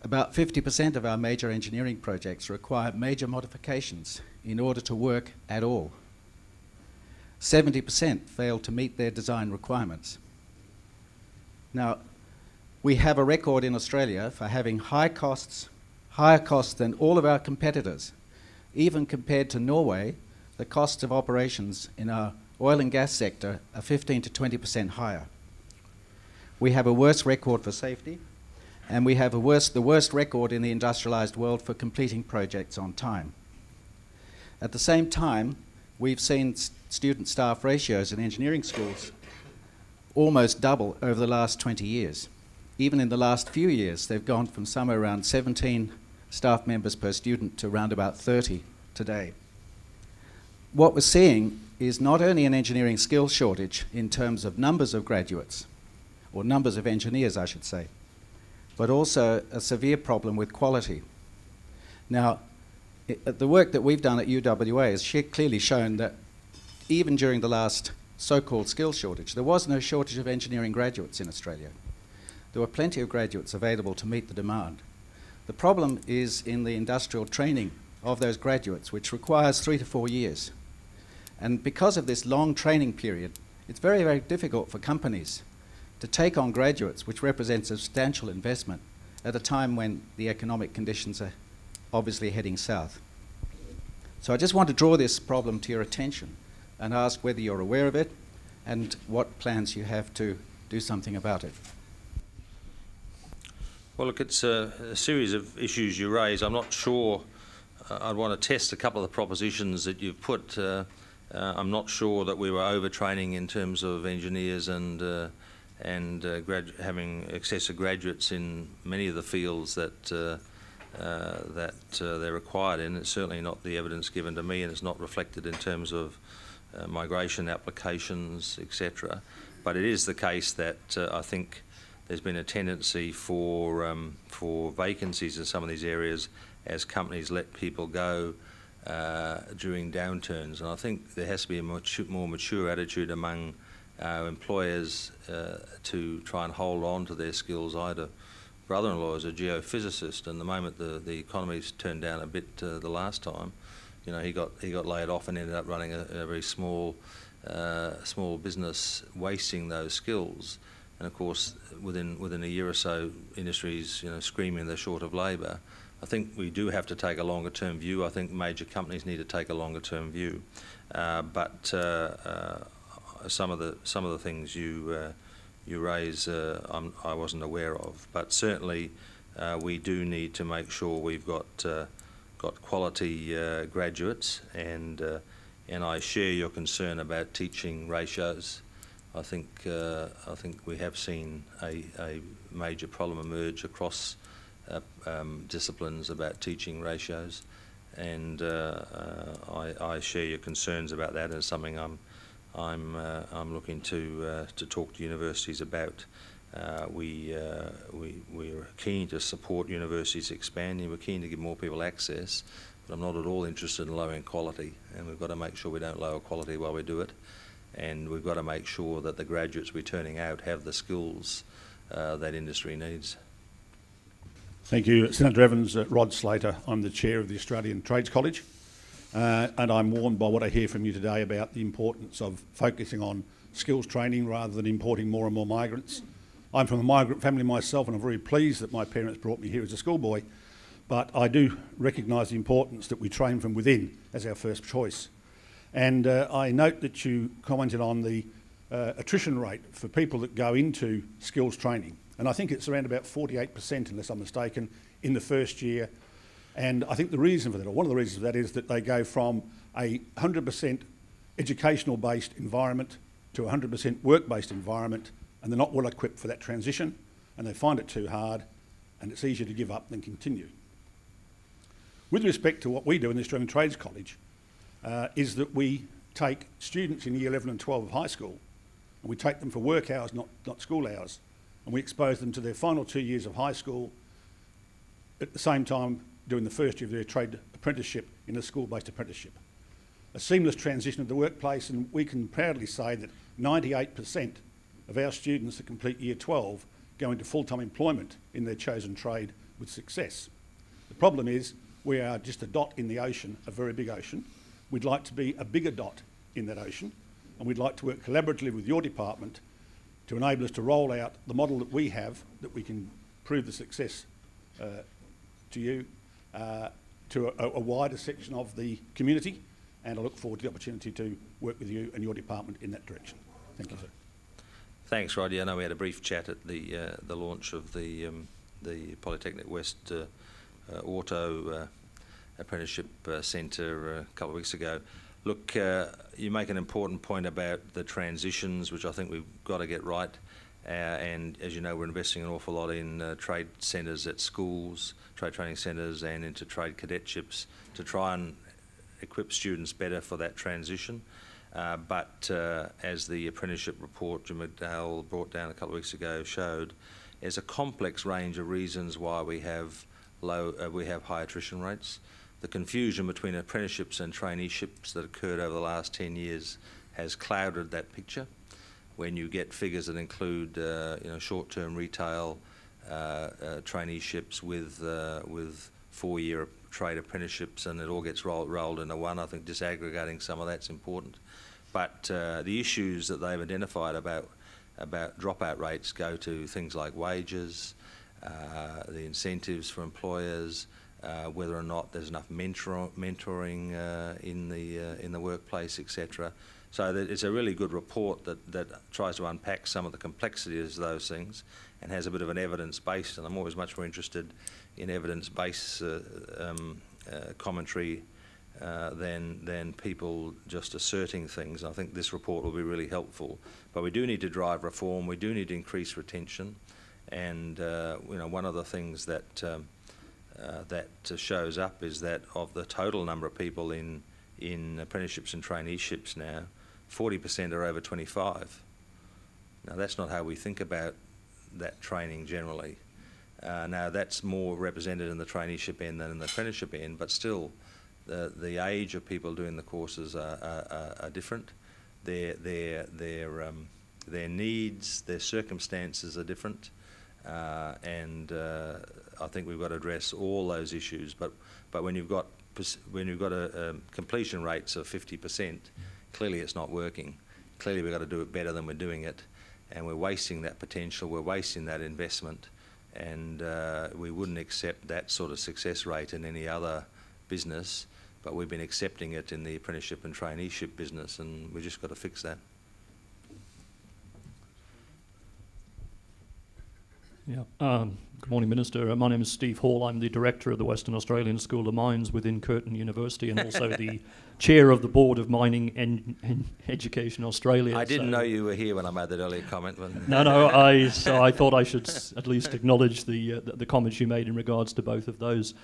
S6: About 50% of our major engineering projects require major modifications in order to work at all. 70% fail to meet their design requirements. Now, we have a record in Australia for having higher costs than all of our competitors. Even compared to Norway, the costs of operations in our oil and gas sector are 15 to 20% higher. We have a worse record for safety, and we have the worst record in the industrialised world for completing projects on time. At the same time, we've seen student-staff ratios in engineering schools almost double over the last 20 years. Even in the last few years, they've gone from somewhere around 17 staff members per student to around about 30 today. What we're seeing is not only an engineering skills shortage in terms of numbers of graduates, or numbers of engineers, I should say, but also a severe problem with quality. Now, the work that we've done at UWA has clearly shown that even during the last so-called skills shortage, there was no shortage of engineering graduates in Australia. There were plenty of graduates available to meet the demand. The problem is in the industrial training of those graduates, which requires 3 to 4 years. And because of this long training period, it's very, very difficult for companies to take on graduates, which represents a substantial investment at a time when the economic conditions are obviously heading south. So I just want to draw this problem to your attention and ask whether you're aware of it and what plans you have to do something about it.
S3: Well, look, it's a series of issues you raise. I'm not sure I'd want to test a couple of the propositions that you've put. I'm not sure that we were overtraining in terms of engineers and having excessive graduates in many of the fields that they're required in. It's certainly not the evidence given to me, and it's not reflected in terms of migration applications, etc. But it is the case that I think there's been a tendency for vacancies in some of these areas as companies let people go during downturns. And I think there has to be a more mature attitude among our employers to try and hold on to their skills. I had a brother-in-law as a geophysicist, and the moment the economy's turned down a bit the last time, you know, he got laid off and ended up running a very small business, wasting those skills. And of course, within a year or so, industries, you know, screaming they're short of labour. I think we do have to take a longer term view. I think major companies need to take a longer term view. But some of the things you raise, I wasn't aware of. But certainly, we do need to make sure we've got quality graduates, and I share your concern about teaching ratios. I think we have seen a major problem emerge across disciplines about teaching ratios, and I share your concerns about that, and it's something I'm looking to talk to universities about. We're keen to support universities expanding. We're keen to give more people access, but I'm not at all interested in lowering quality, and we've got to make sure we don't lower quality while we do it. And we've got to make sure that the graduates we're turning out have the skills that industry needs.
S7: Thank you, Senator Evans. Rod Slater. I'm the chair of the Australian Trades College, and I'm warned by what I hear from you today about the importance of focusing on skills training rather than importing more and more migrants. I'm from a migrant family myself, and I'm very pleased that my parents brought me here as a schoolboy, but I do recognise the importance that we train from within as our first choice. And I note that you commented on the attrition rate for people that go into skills training. And I think it's around about 48%, unless I'm mistaken, in the first year. And I think the reason for that, or one of the reasons for that, is that they go from a 100% educational-based environment to a 100% work-based environment, and they're not well equipped for that transition, and they find it too hard, and it's easier to give up than continue. With respect to what we do in the Australian Trades College, is that we take students in year 11 and 12 of high school, and we take them for work hours, not school hours, and we expose them to their final 2 years of high school, at the same time doing the first year of their trade apprenticeship in a school-based apprenticeship. A seamless transition of the workplace, and we can proudly say that 98% of our students that complete year 12 go into full-time employment in their chosen trade with success. The problem is we are just a dot in the ocean, a very big ocean. We'd like to be a bigger dot in that ocean, and we'd like to work collaboratively with your department to enable us to roll out the model that we have, that we can prove the success to you, to a wider section of the community, and I look forward to the opportunity to work with you and your department in that direction. Thank you, sir.
S3: Thanks, Roddy. I know we had a brief chat at the launch of the Polytechnic West Auto Apprenticeship Centre a couple of weeks ago. Look, you make an important point about the transitions, which I think we've got to get right. And as you know, we're investing an awful lot in trade centres at schools, trade training centres, and into trade cadetships to try and equip students better for that transition. But as the apprenticeship report Jim McDowell brought down a couple of weeks ago showed, there's a complex range of reasons why we have high attrition rates. The confusion between apprenticeships and traineeships that occurred over the last 10 years has clouded that picture. When you get figures that include short-term retail traineeships with 4-year trade apprenticeships, and it all gets rolled into one, I think disaggregating some of that's important. But the issues that they've identified about dropout rates go to things like wages, the incentives for employers, whether or not there's enough mentoring in the workplace, etc. So it's a really good report that tries to unpack some of the complexities of those things and has a bit of an evidence-based, and I'm always much more interested in evidence-based commentary than people just asserting things. I think this report will be really helpful. But we do need to drive reform. We do need to increase retention. And one of the things that that shows up is that of the total number of people in apprenticeships and traineeships now, 40% are over 25. Now that's not how we think about that training generally. Now that's more represented in the traineeship end than in the apprenticeship end, but still the age of people doing the courses are different. Their needs, their circumstances are different, and I think we've got to address all those issues. But when you've got completion rates of 50%, clearly it's not working. Clearly we've got to do it better than we're doing it, and we're wasting that potential, we're wasting that investment, and we wouldn't accept that sort of success rate in any other business, but we've been accepting it in the apprenticeship and traineeship business, and we've just got to fix that.
S8: Yeah. Good morning, Minister. My name is Steve Hall. I'm the Director of the Western Australian School of Mines within Curtin University, and also the Chair of the Board of Mining and Education Australia.
S3: I didn't know you were here when I made that earlier comment.
S8: No, so I thought I should at least acknowledge the comments you made in regards to both of those.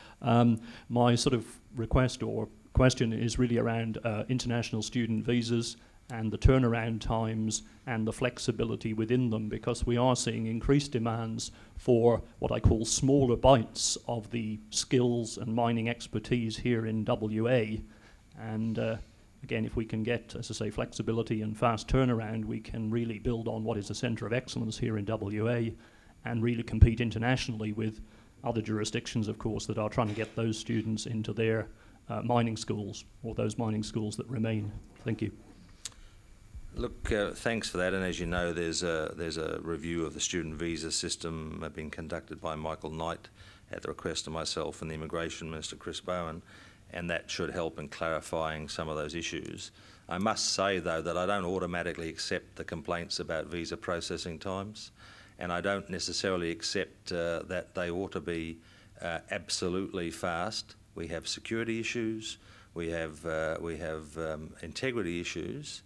S8: My sort of request or question is really around international student visas and the turnaround times and the flexibility within them, because we are seeing increased demands for what I call smaller bites of the skills and mining expertise here in WA. And again, if we can get, as I say, flexibility and fast turnaround, we can really build on what is a centre of excellence here in WA and really compete internationally with other jurisdictions, of course, that are trying to get those students into their mining schools, or those mining schools that remain. Thank you.
S3: Look, thanks for that. And as you know, there's a review of the student visa system being conducted by Michael Knight at the request of myself and the Immigration Minister, Chris Bowen, and that should help in clarifying some of those issues. I must say, though, that I don't automatically accept the complaints about visa processing times, and I don't necessarily accept that they ought to be absolutely fast. We have security issues, we have integrity issues,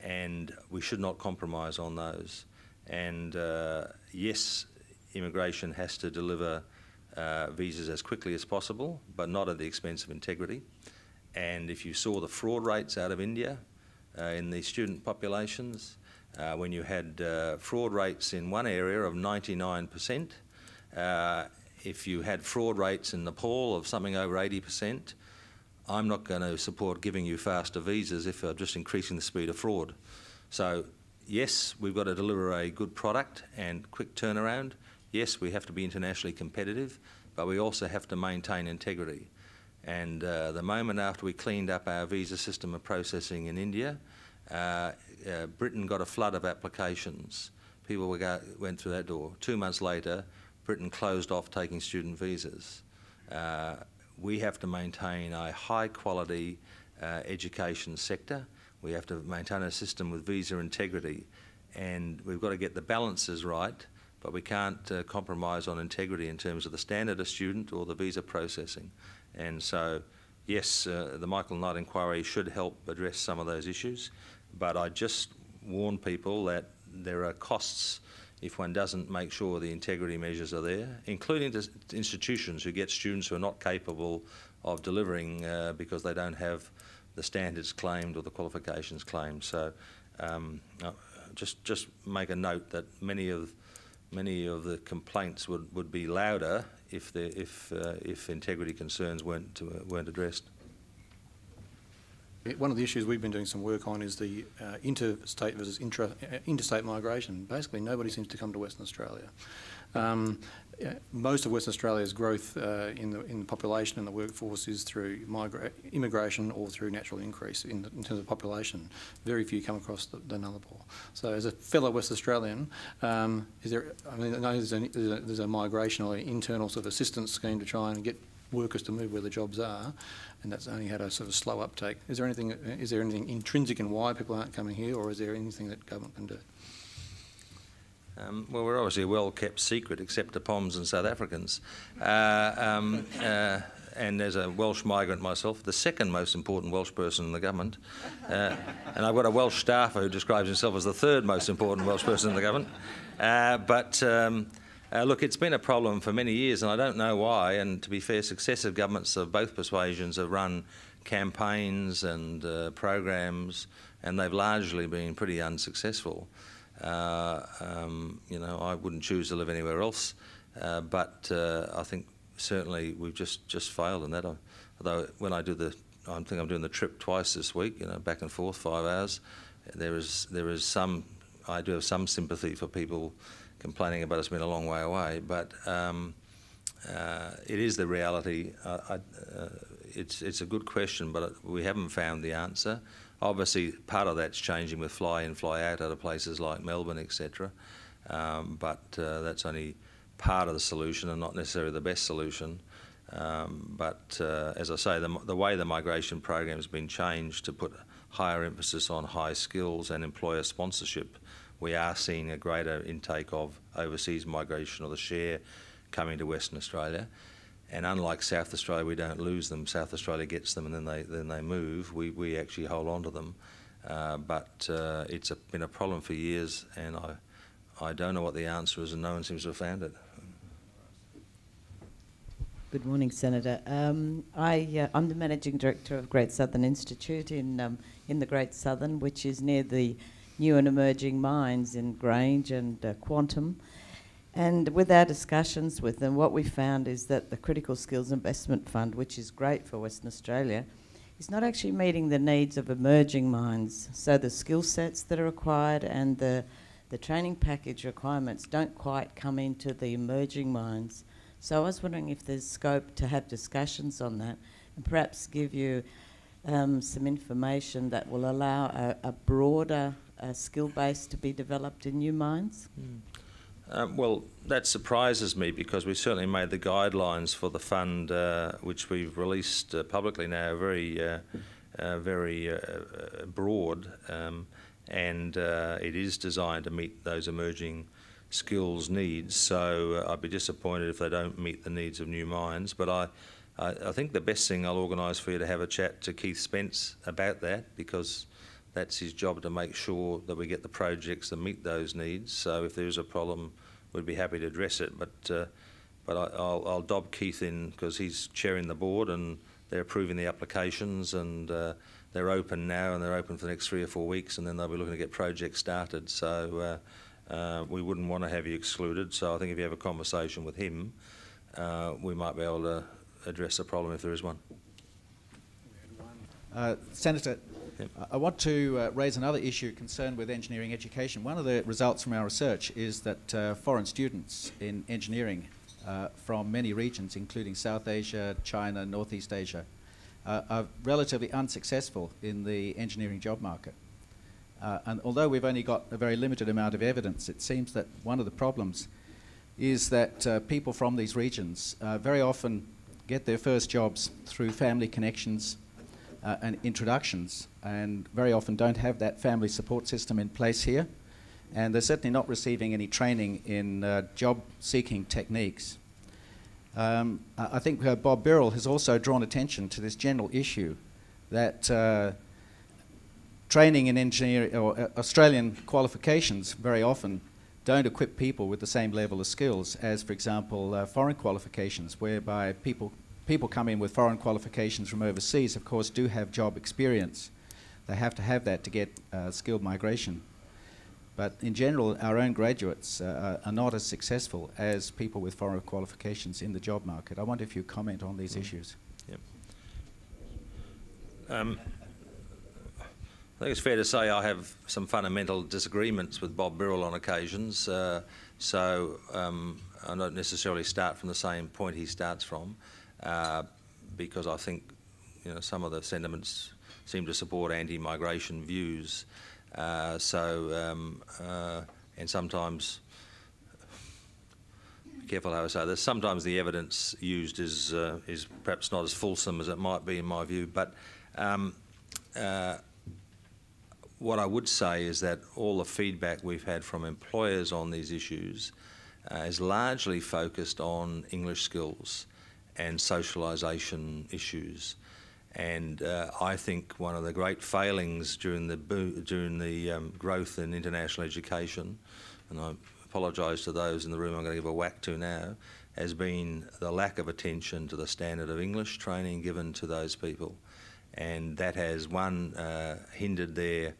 S3: and we should not compromise on those. And yes, immigration has to deliver visas as quickly as possible, but not at the expense of integrity. And if you saw the fraud rates out of India in the student populations, when you had fraud rates in one area of 99%, if you had fraud rates in Nepal of something over 80%, I'm not going to support giving you faster visas if you're just increasing the speed of fraud. So yes, we've got to deliver a good product and quick turnaround. Yes, we have to be internationally competitive, but we also have to maintain integrity. And the moment after we cleaned up our visa system of processing in India, Britain got a flood of applications. People went through that door. 2 months later, Britain closed off taking student visas. We have to maintain a high-quality education sector. We have to maintain a system with visa integrity, and we've got to get the balances right, but we can't compromise on integrity in terms of the standard of student or the visa processing. And so, yes, the Michael Knight inquiry should help address some of those issues, but I just warn people that there are costs if one doesn't make sure the integrity measures are there, including to institutions who get students who are not capable of delivering because they don't have the standards claimed or the qualifications claimed. So just make a note that many of the complaints would be louder if integrity concerns weren't addressed.
S9: One of the issues we've been doing some work on is the interstate versus interstate migration. Basically, nobody seems to come to Western Australia. Most of Western Australia's growth in the population and the workforce is through immigration or through natural increase in terms of population. Very few come across the Nullarbor. So, as a fellow West Australian, is there? I mean, I know there's a migration or internal sort of assistance scheme to try and get workers to move where the jobs are, and that's only had a sort of slow uptake. Is there anything intrinsic in why people aren't coming here, or is there anything that government can do?
S3: Well, we're obviously a well-kept secret, except to POMs and South Africans. and as a Welsh migrant myself, the second most important Welsh person in the government. And I've got a Welsh staffer who describes himself as the third most important Welsh person in the government. Look, it's been a problem for many years, and I don't know why. And to be fair, successive governments of both persuasions have run campaigns and programs, and they've largely been pretty unsuccessful. You know, I wouldn't choose to live anywhere else, but I think certainly we've just failed in that. Although when I think I'm doing the trip twice this week, you know, back and forth 5 hours. There is some, I do have some sympathy for people complaining about us being a long way away, but it is the reality. It's a good question, but we haven't found the answer. Obviously, part of that's changing with fly-in, fly-out out of places like Melbourne, etc. But that's only part of the solution and not necessarily the best solution. As I say, the way the migration program has been changed to put higher emphasis on high skills and employer sponsorship, we are seeing a greater intake of overseas migration, or the share coming to Western Australia. And unlike South Australia, we don't lose them. South Australia gets them and then they move. We actually hold on to them. It's been a problem for years, and I don't know what the answer is, and no one seems to have found it.
S10: Good morning, Senator. I'm the Managing Director of Great Southern Institute in the Great Southern, which is near the new and emerging mines in Grange and Quantum. And with our discussions with them, what we found is that the Critical Skills Investment Fund, which is great for Western Australia, is not actually meeting the needs of emerging mines. So the skill sets that are required and the training package requirements don't quite come into the emerging mines. So I was wondering if there's scope to have discussions on that and perhaps give you some information that will allow a broader skill base to be developed in new mines.
S3: Well, that surprises me, because we certainly made the guidelines for the fund, which we've released publicly now, very broad, and it is designed to meet those emerging skills needs. So I'd be disappointed if they don't meet the needs of new mines. But I think the best thing I'll organise for you to have a chat to Keith Spence about that, because that's his job to make sure that we get the projects that meet those needs. So if there's a problem, we'd be happy to address it. But I'll dob Keith in, because he's chairing the board and they're approving the applications, and they're open now, and they're open for the next 3 or 4 weeks, and then they'll be looking to get projects started. So we wouldn't want to have you excluded. So I think if you have a conversation with him, we might be able to address the problem if there is one.
S6: Senator,
S3: Yep.
S6: I want to raise another issue concerned with engineering education. One of the results from our research is that foreign students in engineering from many regions, including South Asia, China, Northeast Asia, are relatively unsuccessful in the engineering job market. And although we've only got a very limited amount of evidence, it seems that one of the problems is that people from these regions very often get their first jobs through family connections and introductions, and very often don't have that family support system in place here, and they're certainly not receiving any training in job-seeking techniques. I think Bob Birrell has also drawn attention to this general issue that training in engineering or Australian qualifications very often don't equip people with the same level of skills as, for example, foreign qualifications, whereby people come in with foreign qualifications from overseas, of course, do have job experience. They have to have that to get skilled migration. But in general, our own graduates are not as successful as people with foreign qualifications in the job market. I wonder if you comment on these issues.
S3: Yep. I think it's fair to say I have some fundamental disagreements with Bob Birrell on occasions, I don't necessarily start from the same point he starts from, because I think some of the sentiments seem to support anti-migration views. And sometimes, be careful how I say this, sometimes the evidence used is perhaps not as fulsome as it might be in my view. But what I would say is that all the feedback we've had from employers on these issues is largely focused on English skills. and socialisation issues. And I think one of the great failings during the growth in international education, and I apologise to those in the room I'm going to give a whack to now, has been the lack of attention to the standard of English training given to those people. And that has, one, hindered their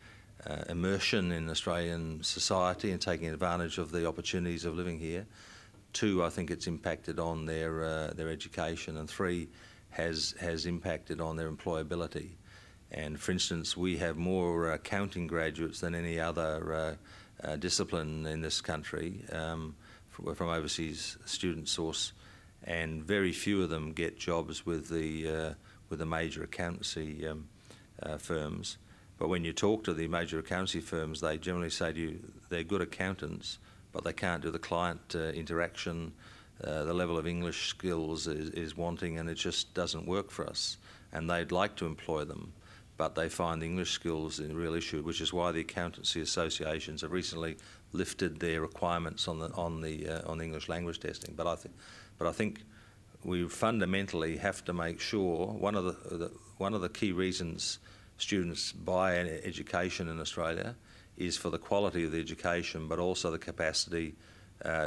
S3: immersion in Australian society and taking advantage of the opportunities of living here. 2, I think it's impacted on their education. And 3, has impacted on their employability. And for instance, we have more accounting graduates than any other discipline in this country from overseas student source, and very few of them get jobs with the major accountancy firms. But when you talk to the major accountancy firms, they generally say to you they're good accountants, but they can't do the client interaction. The level of English skills is wanting, and it just doesn't work for us. And they'd like to employ them, but they find the English skills a real issue, which is why the accountancy associations have recently lifted their requirements on the English language testing. But I think we fundamentally have to make sure one of the key reasons students buy an education in Australia is for the quality of the education, but also the capacity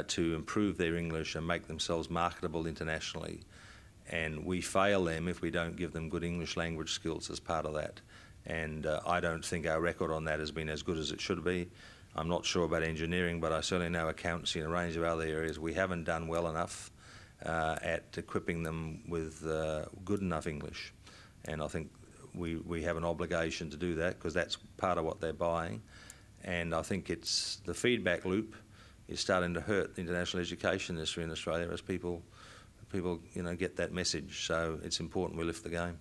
S3: to improve their English and make themselves marketable internationally. And we fail them if we don't give them good English language skills as part of that. And I don't think our record on that has been as good as it should be. I'm not sure about engineering, but I certainly know accountancy and a range of other areas. We haven't done well enough at equipping them with good enough English. And I think we have an obligation to do that, because that's part of what they're buying. And I think it's the feedback loop is starting to hurt the international education industry in Australia as people get that message. So it's important we lift the game.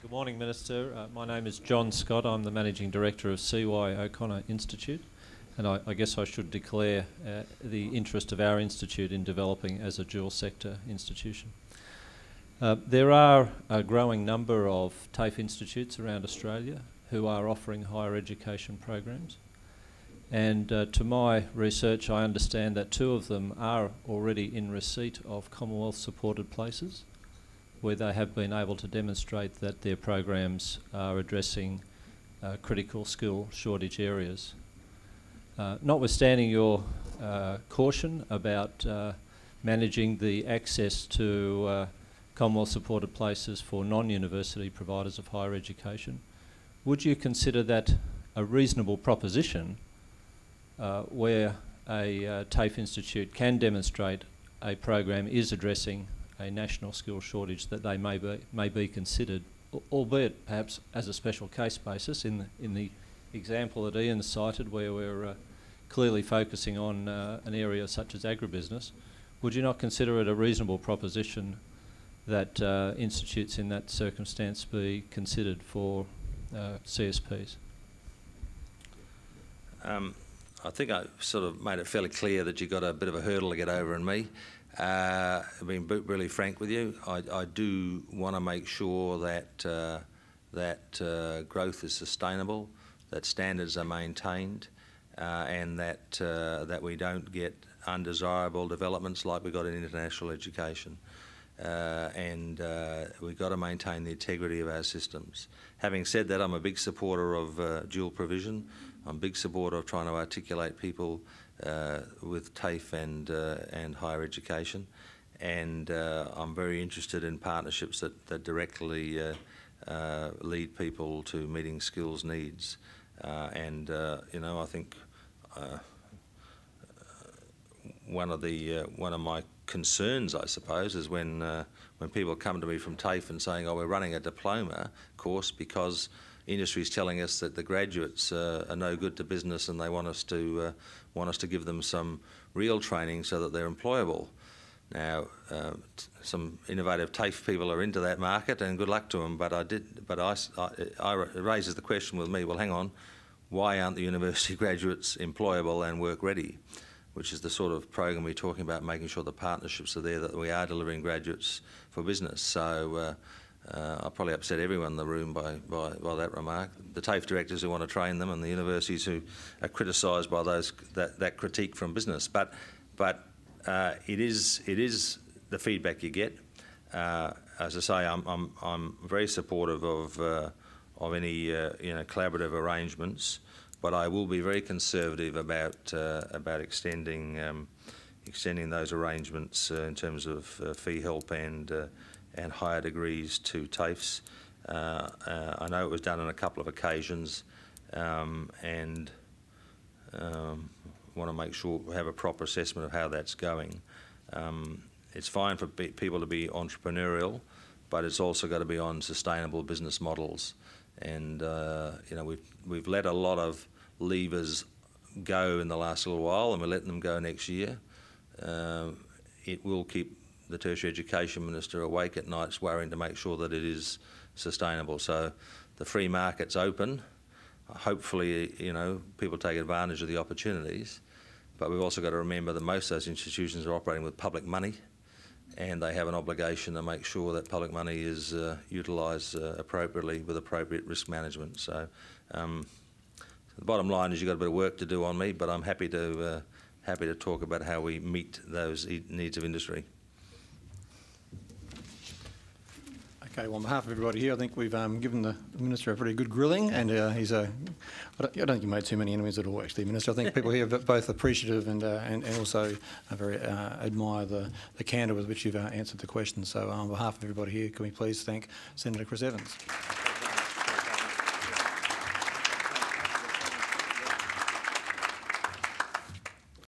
S11: Good morning, Minister. My name is John Scott. I'm the Managing Director of C.Y. O'Connor Institute, and I guess I should declare the interest of our institute in developing as a dual sector institution. There are a growing number of TAFE institutes around Australia who are offering higher education programs. And to my research, I understand that 2 of them are already in receipt of Commonwealth-supported places, where they have been able to demonstrate that their programs are addressing critical skill shortage areas. Notwithstanding your caution about managing the access to Commonwealth-supported places for non-university providers of higher education, would you consider that a reasonable proposition where a TAFE institute can demonstrate a program is addressing a national skill shortage, that they may be considered, albeit perhaps as a special case basis in the example that Ian cited, where we're clearly focusing on an area such as agribusiness? Would you not consider it a reasonable proposition that institutes in that circumstance be considered for CSPs?
S3: I think I sort of made it fairly clear that you've got a bit of a hurdle to get over in me. Being really frank with you, I do want to make sure that growth is sustainable, that standards are maintained, and that we don't get undesirable developments like we got in international education. And we've got to maintain the integrity of our systems. Having said that, I'm a big supporter of dual provision. I'm a big supporter of trying to articulate people with TAFE and higher education, and I'm very interested in partnerships that directly lead people to meeting skills needs. I think one of my concerns, I suppose, is when people come to me from TAFE and saying, "Oh, we're running a diploma course because industry's telling us that the graduates are no good to business, and they want us to give them some real training so that they're employable." Now, some innovative TAFE people are into that market, and good luck to them. But it raises the question with me: well, hang on, why aren't the university graduates employable and work ready? Which is the sort of program we're talking about, making sure the partnerships are there, that we are delivering graduates for business. So I'll probably upset everyone in the room by that remark. The TAFE directors who want to train them, and the universities who are criticised by that critique from business. But it is the feedback you get. As I say, I'm very supportive of any collaborative arrangements, but I will be very conservative about extending those arrangements in terms of fee help and higher degrees to TAFEs. I know it was done on a couple of occasions, and want to make sure we have a proper assessment of how that's going. It's fine for people to be entrepreneurial, but it's also got to be on sustainable business models. And we've let a lot of levers go in the last little while, and we're letting them go next year. It will keep the Tertiary Education Minister awake at nights worrying to make sure that it is sustainable. So the free market's open. Hopefully, people take advantage of the opportunities, but we've also got to remember that most of those institutions are operating with public money, and they have an obligation to make sure that public money is utilised appropriately with appropriate risk management. So the bottom line is you've got a bit of work to do on me, but I'm happy to talk about how we meet those needs of industry.
S9: Okay, well, on behalf of everybody here, I think we've given the Minister a pretty good grilling, and I don't think you made too many enemies at all, actually, Minister. I think people here are both appreciative and also very admire the candour with which you've answered the questions. So on behalf of everybody here, can we please thank Senator Chris Evans.